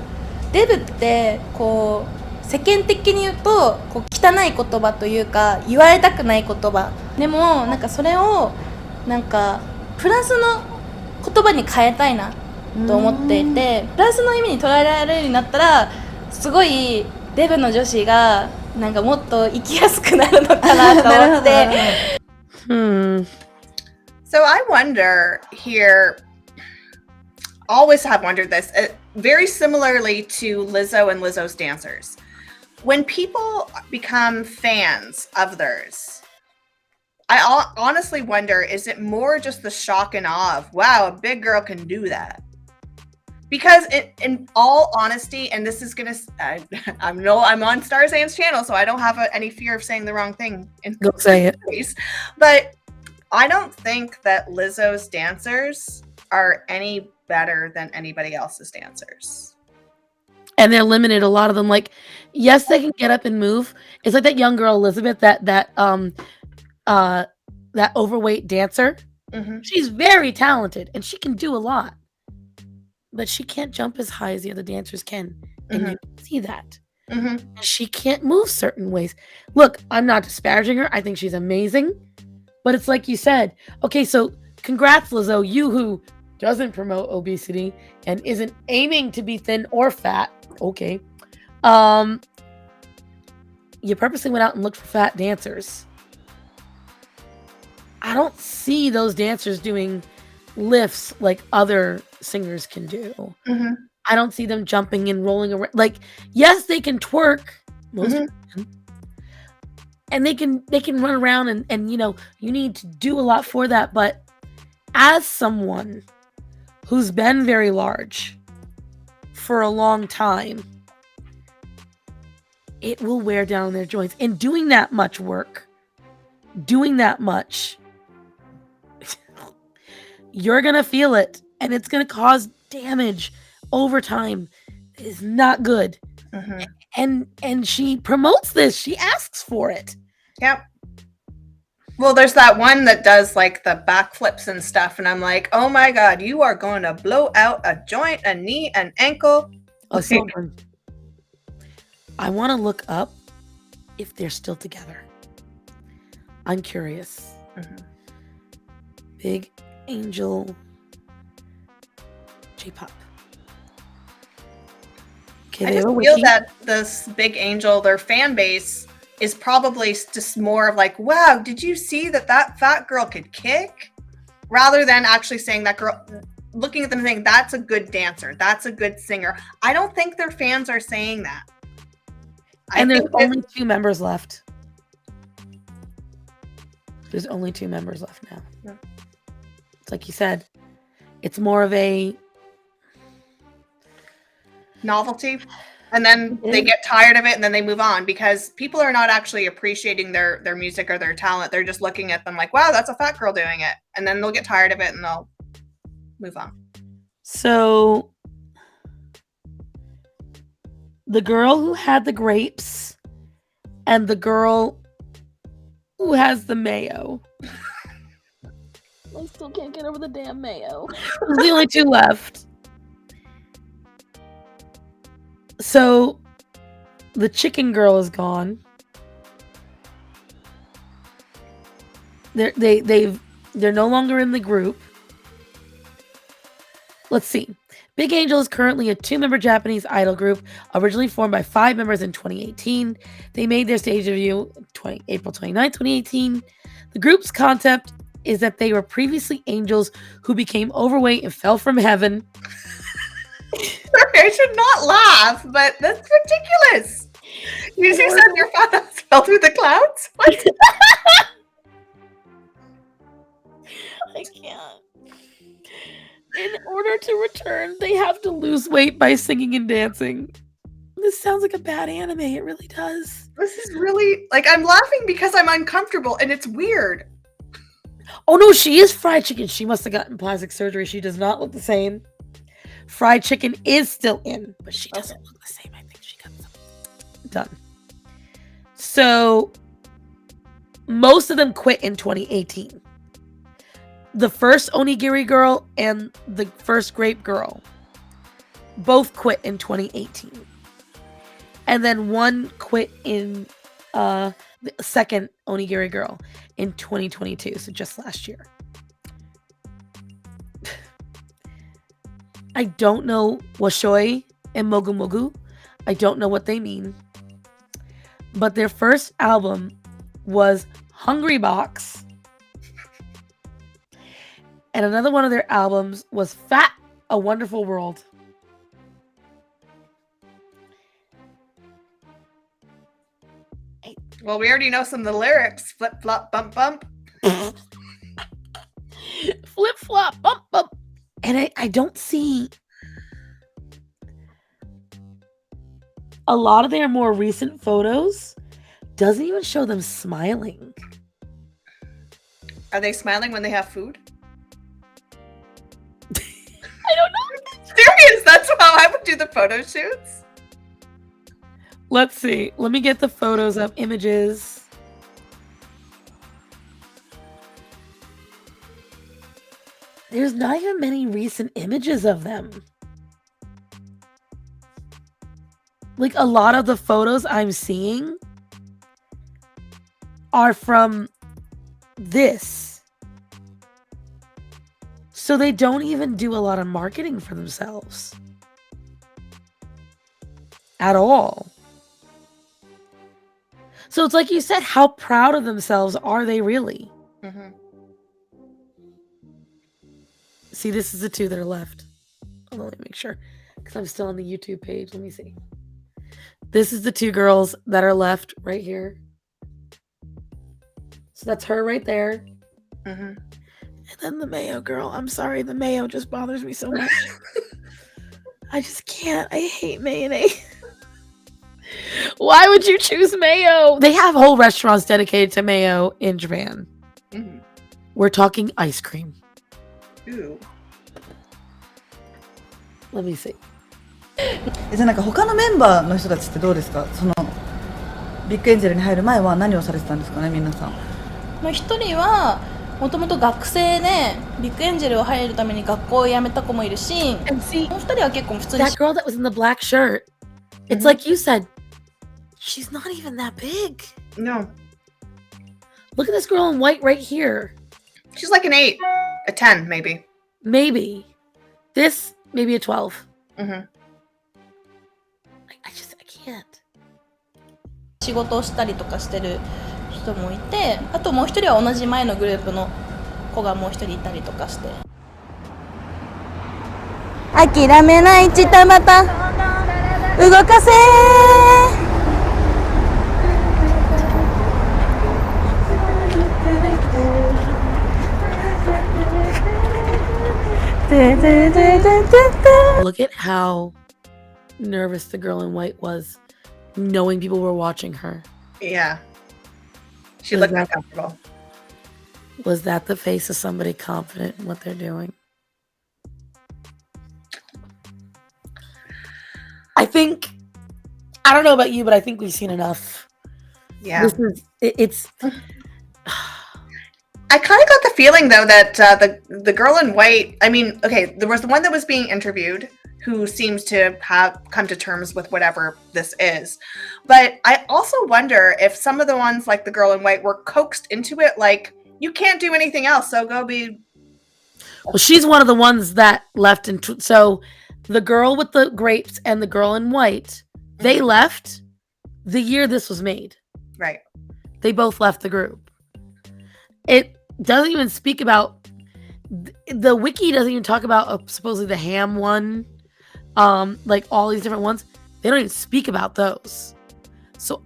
デブってこう世間的に言うとこう汚い言葉というか言われたくない言葉でも、なんかそれをなんかプラスの言葉に変えたいなと思っていて、プラスの意味に捉えられるようになったらすごいデブの女子がなんかもっと生きやすくなるのかなと思って。So I wonder here, always have wondered this, very similarly to Lizzo and Lizzo's dancers. When people become fans of theirs, I honestly wonder, is it more just the shock and awe of, wow, a big girl can do that? Because in all honesty, and this is gonna, I'm on Starzan's channel, so I don't have any fear of saying the wrong thing. Go say it. Case, but I don't think that Lizzo's dancers are any better than anybody else's dancers. And they're limited. A lot of them, like, yes, they can get up and move. It's like that young girl Elizabeth, that overweight dancer. Mm-hmm. She's very talented and she can do a lot. But she can't jump as high as the other dancers can. And you can see that. Mm-hmm. She can't move certain ways. Look, I'm not disparaging her. I think she's amazing. But it's like you said. Okay, so congrats, Lizzo. You who doesn't promote obesity and isn't aiming to be thin or fat. Okay. You purposely went out and looked for fat dancers. I don't see those dancers doing lifts like other singers can do. Mm-hmm. I don't see them jumping and rolling around. Like, yes, they can twerk. Most people can. And they can run around and you know, you need to do a lot for that. But as someone who's been very large for a long time, it will wear down their joints. And doing that much work, doing that much, you're going to feel it. And it's going to cause damage over time. It is not good. Mm-hmm. And she promotes this. She asks for it. Yep. Well, there's that one that does like the backflips and stuff, and I'm like, oh my god, you are going to blow out a joint, a knee, an ankle. I want to look up if they're still together. I'm curious. Big Angel J-pop. Okay, I just feel that this Big Angel, their fan base, is probably just more of like, wow, did you see that fat girl could kick? Rather than actually saying that girl, looking at them and saying, that's a good dancer, that's a good singer. I don't think their fans are saying that. And there's only 2 members left. There's only 2 members left now. Yeah. It's like you said, it's more of a novelty. And then they get tired of it and then they move on because people are not actually appreciating their music or their talent. They're just looking at them like, wow, that's a fat girl doing it. And then they'll get tired of it and they'll move on. So the girl who had the grapes and the girl who has the mayo. I still can't get over the damn mayo. There's the only 2 left. So the chicken girl is gone. They're no longer in the group. Let's see. Big Angel is currently a 2-member Japanese idol group, originally formed by 5 members in 2018. They made their stage debut April 29, 2018. The group's concept is that they were previously angels who became overweight and fell from heaven. Sorry, I should not laugh, but that's ridiculous. You said your father fell through the clouds? What? I can't. In order to return, they have to lose weight by singing and dancing. This sounds like a bad anime. It really does. This is really, like, I'm laughing because I'm uncomfortable and it's weird. Oh no, she is fried chicken. She must have gotten plastic surgery. She does not look the same. Fried chicken is still in, but she doesn't look the same. I think she got something done. So most of them quit in 2018. The first onigiri girl and the first grape girl both quit in 2018. And then one quit in the second onigiri girl in 2022, so just last year. I don't know Washoi and Mogu Mogu. I don't know what they mean. But their first album was Hungry Box. And another one of their albums was Fat, A Wonderful World. Well, we already know some of the lyrics. Flip, flop, bump, bump. Flip, flop, bump, bump. And I don't see a lot of their more recent photos. Doesn't even show them smiling. Are they smiling when they have food? I don't know. Serious, that's how I would do the photo shoots. Let's see. Let me get the photos up. Images. There's not even many recent images of them. Like, a lot of the photos I'm seeing are from this. So they don't even do a lot of marketing for themselves. At all. So it's like you said, how proud of themselves are they really? Mm-hmm. See, this is the 2 that are left. Hold on, let me make sure. Because I'm still on the YouTube page. Let me see. This is the 2 girls that are left right here. So that's her right there. Mm-hmm. And then the mayo girl. I'm sorry, the mayo just bothers me so much. I just can't. I hate mayonnaise. Why would you choose mayo? They have whole restaurants dedicated to mayo in Japan. Mm-hmm. We're talking ice cream. Ooh. Let me see. じゃあなんか他のメンバーの人たちってどうですか？そのビッグエンジェルに入る前は何をされてたんですかね、皆さん。まあ、1人はもともと学生でビッグエンジェルを入るために学校を辞めた子もいるし、 And see, もう2人は結構普通に that girl that was in the black shirt, it's like you said, she's not even that big. No. Look at this girl in white right here. She's like an 8, a 10 maybe. Maybe. This, maybe a 12. Mm-hmm. I can't. 仕事をしたりとかしてる人もいて、あともう1人は同じ前のグループの子がもう1人いたりとかして。諦めないチタバタ動かせLook at how nervous the girl in white was, knowing people were watching her. Yeah. She looked uncomfortable. Was that the face of somebody confident in what they're doing? I don't know about you, but I think we've seen enough. Yeah. It's I kind of got the feeling though that the girl in white, I mean, okay, there was the one that was being interviewed who seems to have come to terms with whatever this is. But I also wonder if some of the ones like the girl in white were coaxed into it, like, you can't do anything else, so go be... Well, she's one of the ones that left. So the girl with the grapes and the girl in white, they left the year this was made. Right. They both left the group. It doesn't even speak about... The wiki doesn't even talk about supposedly the ham one. Like all these different ones. They don't even speak about those. So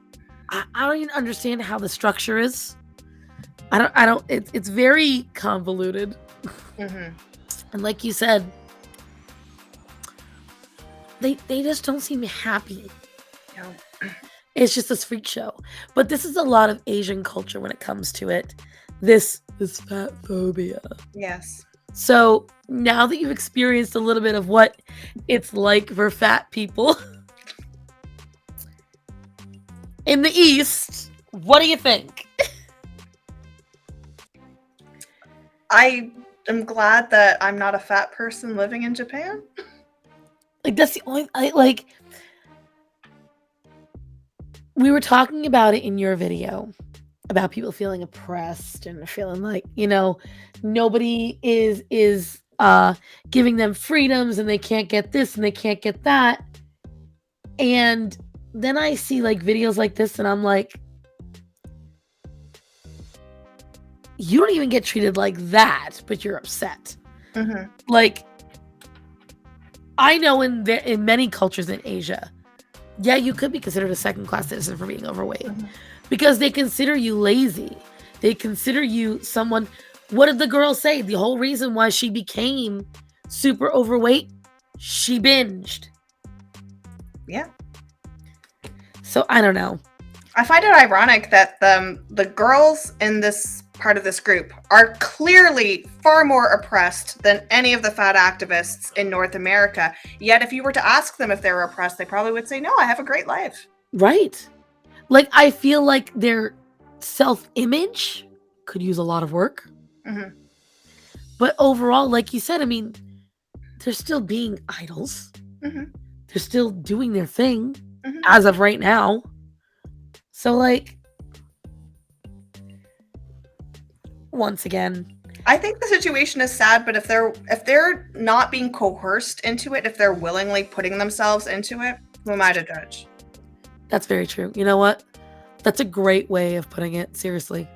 I don't even understand how the structure is. It's very convoluted. Mm-hmm. And like you said, they just don't seem happy. No. It's just this freak show. But this is a lot of Asian culture when it comes to it. This fat phobia. Yes. So now that you've experienced a little bit of what it's like for fat people in the East, what do you think? I am glad that I'm not a fat person living in Japan. Like, that's the only... we were talking about it in your video about people feeling oppressed and feeling like, nobody is giving them freedoms and they can't get this and they can't get that. And then I see like videos like this and I'm like, you don't even get treated like that, but you're upset. Mm-hmm. Like, I know in many cultures in Asia, yeah, you could be considered a second-class citizen for being overweight. Mm-hmm. Because they consider you lazy. They consider you someone... What did the girl say? The whole reason why she became super overweight, she binged. Yeah. So, I don't know. I find it ironic that the girls in this part of this group are clearly far more oppressed than any of the fat activists in North America. Yet, if you were to ask them if they were oppressed, they probably would say, no, I have a great life. Right. Like, I feel like their self-image could use a lot of work. Mm-hmm. But overall, like you said, I mean, they're still being idols. Mm-hmm. They're still doing their thing as of right now. So, like, once again, I think the situation is sad, but if they're not being coerced into it, if they're willingly putting themselves into it, who am I to judge? That's very true. You know what? That's a great way of putting it. Seriously.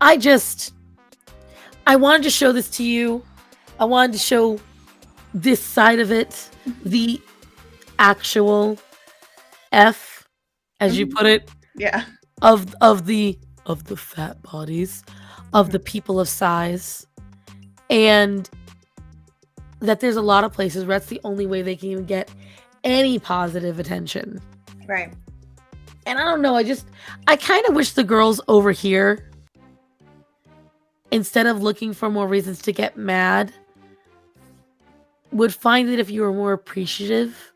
I wanted to show this to you. I wanted to show this side of it. The actual F, as you put it. Yeah. Of the fat bodies, of the people of size. And that there's a lot of places where that's the only way they can even get any positive attention. Right. And I don't know, I kind of wish the girls over here, instead of looking for more reasons to get mad, would find that if you were more appreciative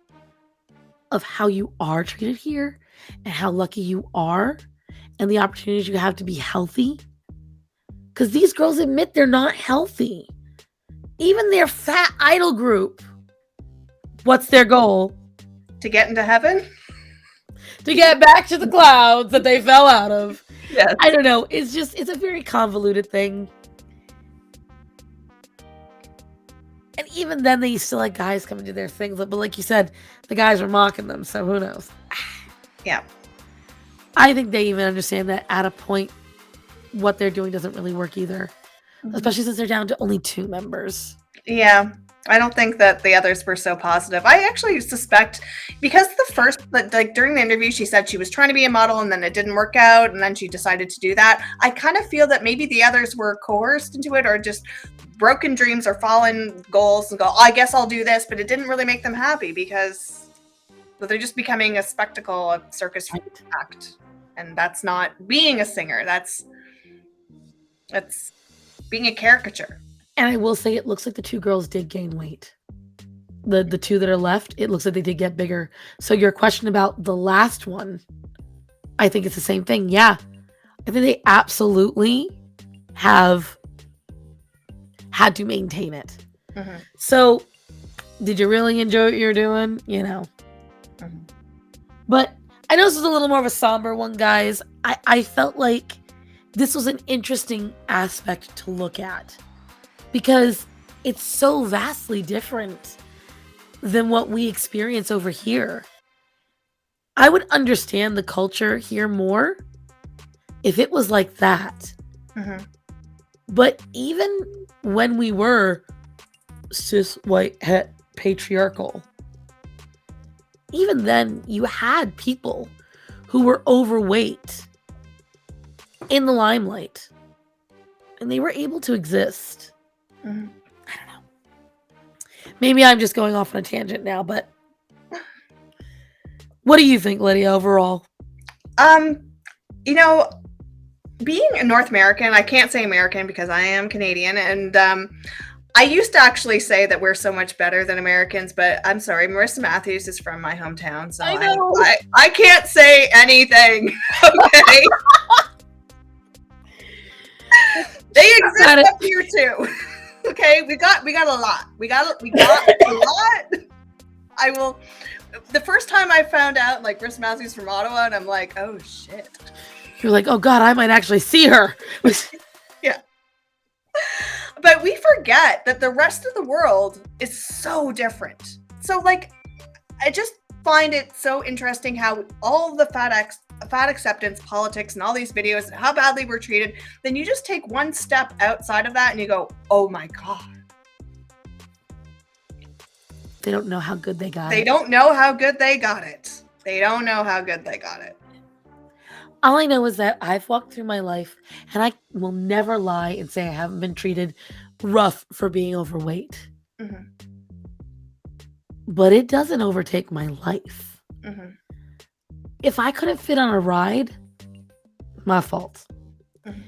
of how you are treated here and how lucky you are and the opportunities you have to be healthy, Because these girls admit they're not healthy. Even their fat idol group. What's their goal? To get into heaven? To get back to the clouds that they fell out of. Yes. I don't know. It's a very convoluted thing. And even then, they still had guys coming to their things. But like you said, the guys were mocking them. So who knows? Yeah. I think they even understand that at a point, what they're doing doesn't really work either. Especially since they're down to only 2 members. Yeah. I don't think that the others were so positive. I actually suspect, because during the interview, she said she was trying to be a model and then it didn't work out and then she decided to do that. I kind of feel that maybe the others were coerced into it or just broken dreams or fallen goals and go, I guess I'll do this, but it didn't really make them happy because they're just becoming a spectacle, a circus act. And that's not being a singer. That's being a caricature. And I will say it looks like the 2 girls did gain weight. The 2 that are left, it looks like they did get bigger. So your question about the last one, I think it's the same thing. Yeah. I think they absolutely have had to maintain it. Mm-hmm. So did you really enjoy what you're doing? You know. Mm-hmm. But I know this is a little more of a somber one, guys. I felt like this was an interesting aspect to look at. Because it's so vastly different than what we experience over here. I would understand the culture here more if it was like that. Mm-hmm. But even when we were cis, white, het, patriarchal, even then you had people who were overweight in the limelight. And they were able to exist. Mm-hmm. I don't know. Maybe I'm just going off on a tangent now, but what do you think, Lydia, overall? Being a North American, I can't say American because I am Canadian, and I used to actually say that we're so much better than Americans, but I'm sorry, Marissa Matthews is from my hometown, so I know. I can't say anything. Okay. They exist up here too. Okay, we got a lot. We got a lot. I will. The first time I found out, like, Marissa Matthews from Ottawa, and I'm like, oh shit. You're like, oh God, I might actually see her. Yeah. But we forget that the rest of the world is so different. So, like, I just find it so interesting how all the fat acceptance politics and all these videos, how badly we're treated. Then you just take one step outside of that and you go, oh my God. They don't know how good they got it. They don't know how good they got it. They don't know how good they got it. All I know is that I've walked through my life and I will never lie and say I haven't been treated rough for being overweight. Mm-hmm. But it doesn't overtake my life. Mm-hmm. If I couldn't fit on a ride, my fault. Mm-hmm.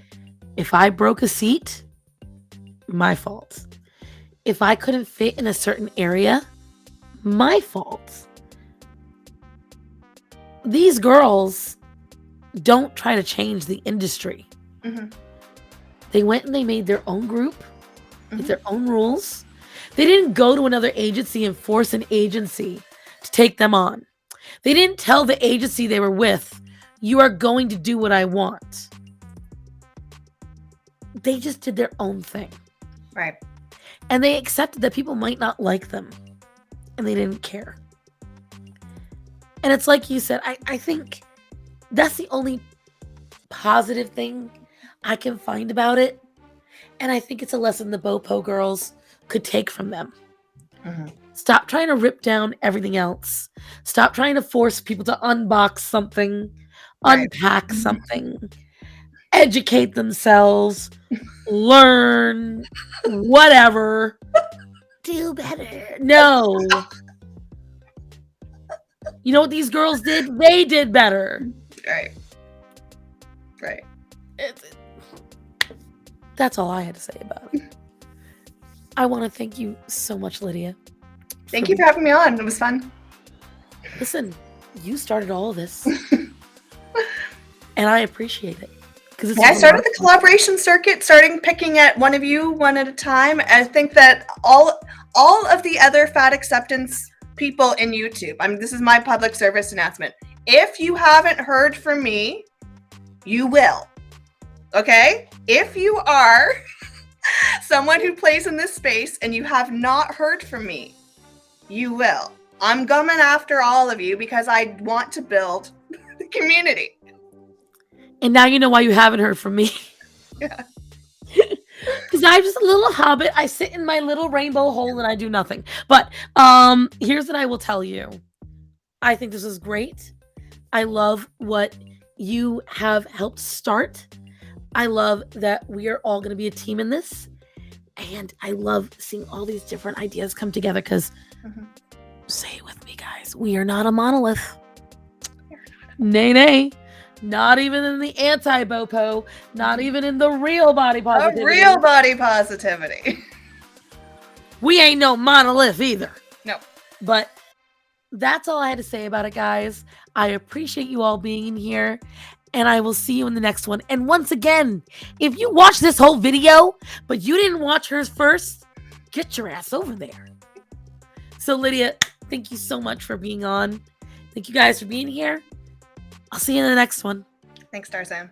If I broke a seat, my fault. If I couldn't fit in a certain area, my fault. These girls don't try to change the industry. Mm-hmm. They went and they made their own group with their own rules. They didn't go to another agency and force an agency to take them on. They didn't tell the agency they were with, you are going to do what I want. They just did their own thing. Right. And they accepted that people might not like them. And they didn't care. And it's like you said, I think that's the only positive thing I can find about it. And I think it's a lesson the Bopo girls could take from them. Mm-hmm. Stop trying to rip down everything else. Stop trying to force people to unbox something, unpack something, educate themselves, learn, whatever. Do better. No. You know what these girls did? They did better. Right. Right. That's all I had to say about it. I want to thank you so much, Lydia. Thank you for having me on. It was fun. Listen, you started all of this. And I appreciate it. Because I started the collaboration circuit, starting picking at one of you one at a time. I think that all of the other fat acceptance people in YouTube, I mean, this is my public service announcement. If you haven't heard from me, you will. Okay? If you are someone who plays in this space and you have not heard from me, you will. I'm coming after all of you because I want to build the community. And now you know why you haven't heard from me. Yeah. Because I'm just a little hobbit. I sit in my little rainbow hole and I do nothing. But here's what I will tell you. I think this is great. I love what you have helped start. I love that we are all going to be a team in this. And I love seeing all these different ideas come together because, say it with me, guys, we are not a monolith. Nay. Not even in the anti-BOPO. Not even in the real body positivity. Real body positivity. We ain't no monolith either. No. But that's all I had to say about it, guys. I appreciate you all being in here. And I will see you in the next one. And once again, if you watched this whole video, but you didn't watch hers first, get your ass over there. So, Lydia, thank you so much for being on. Thank you guys for being here. I'll see you in the next one. Thanks, Tarzan.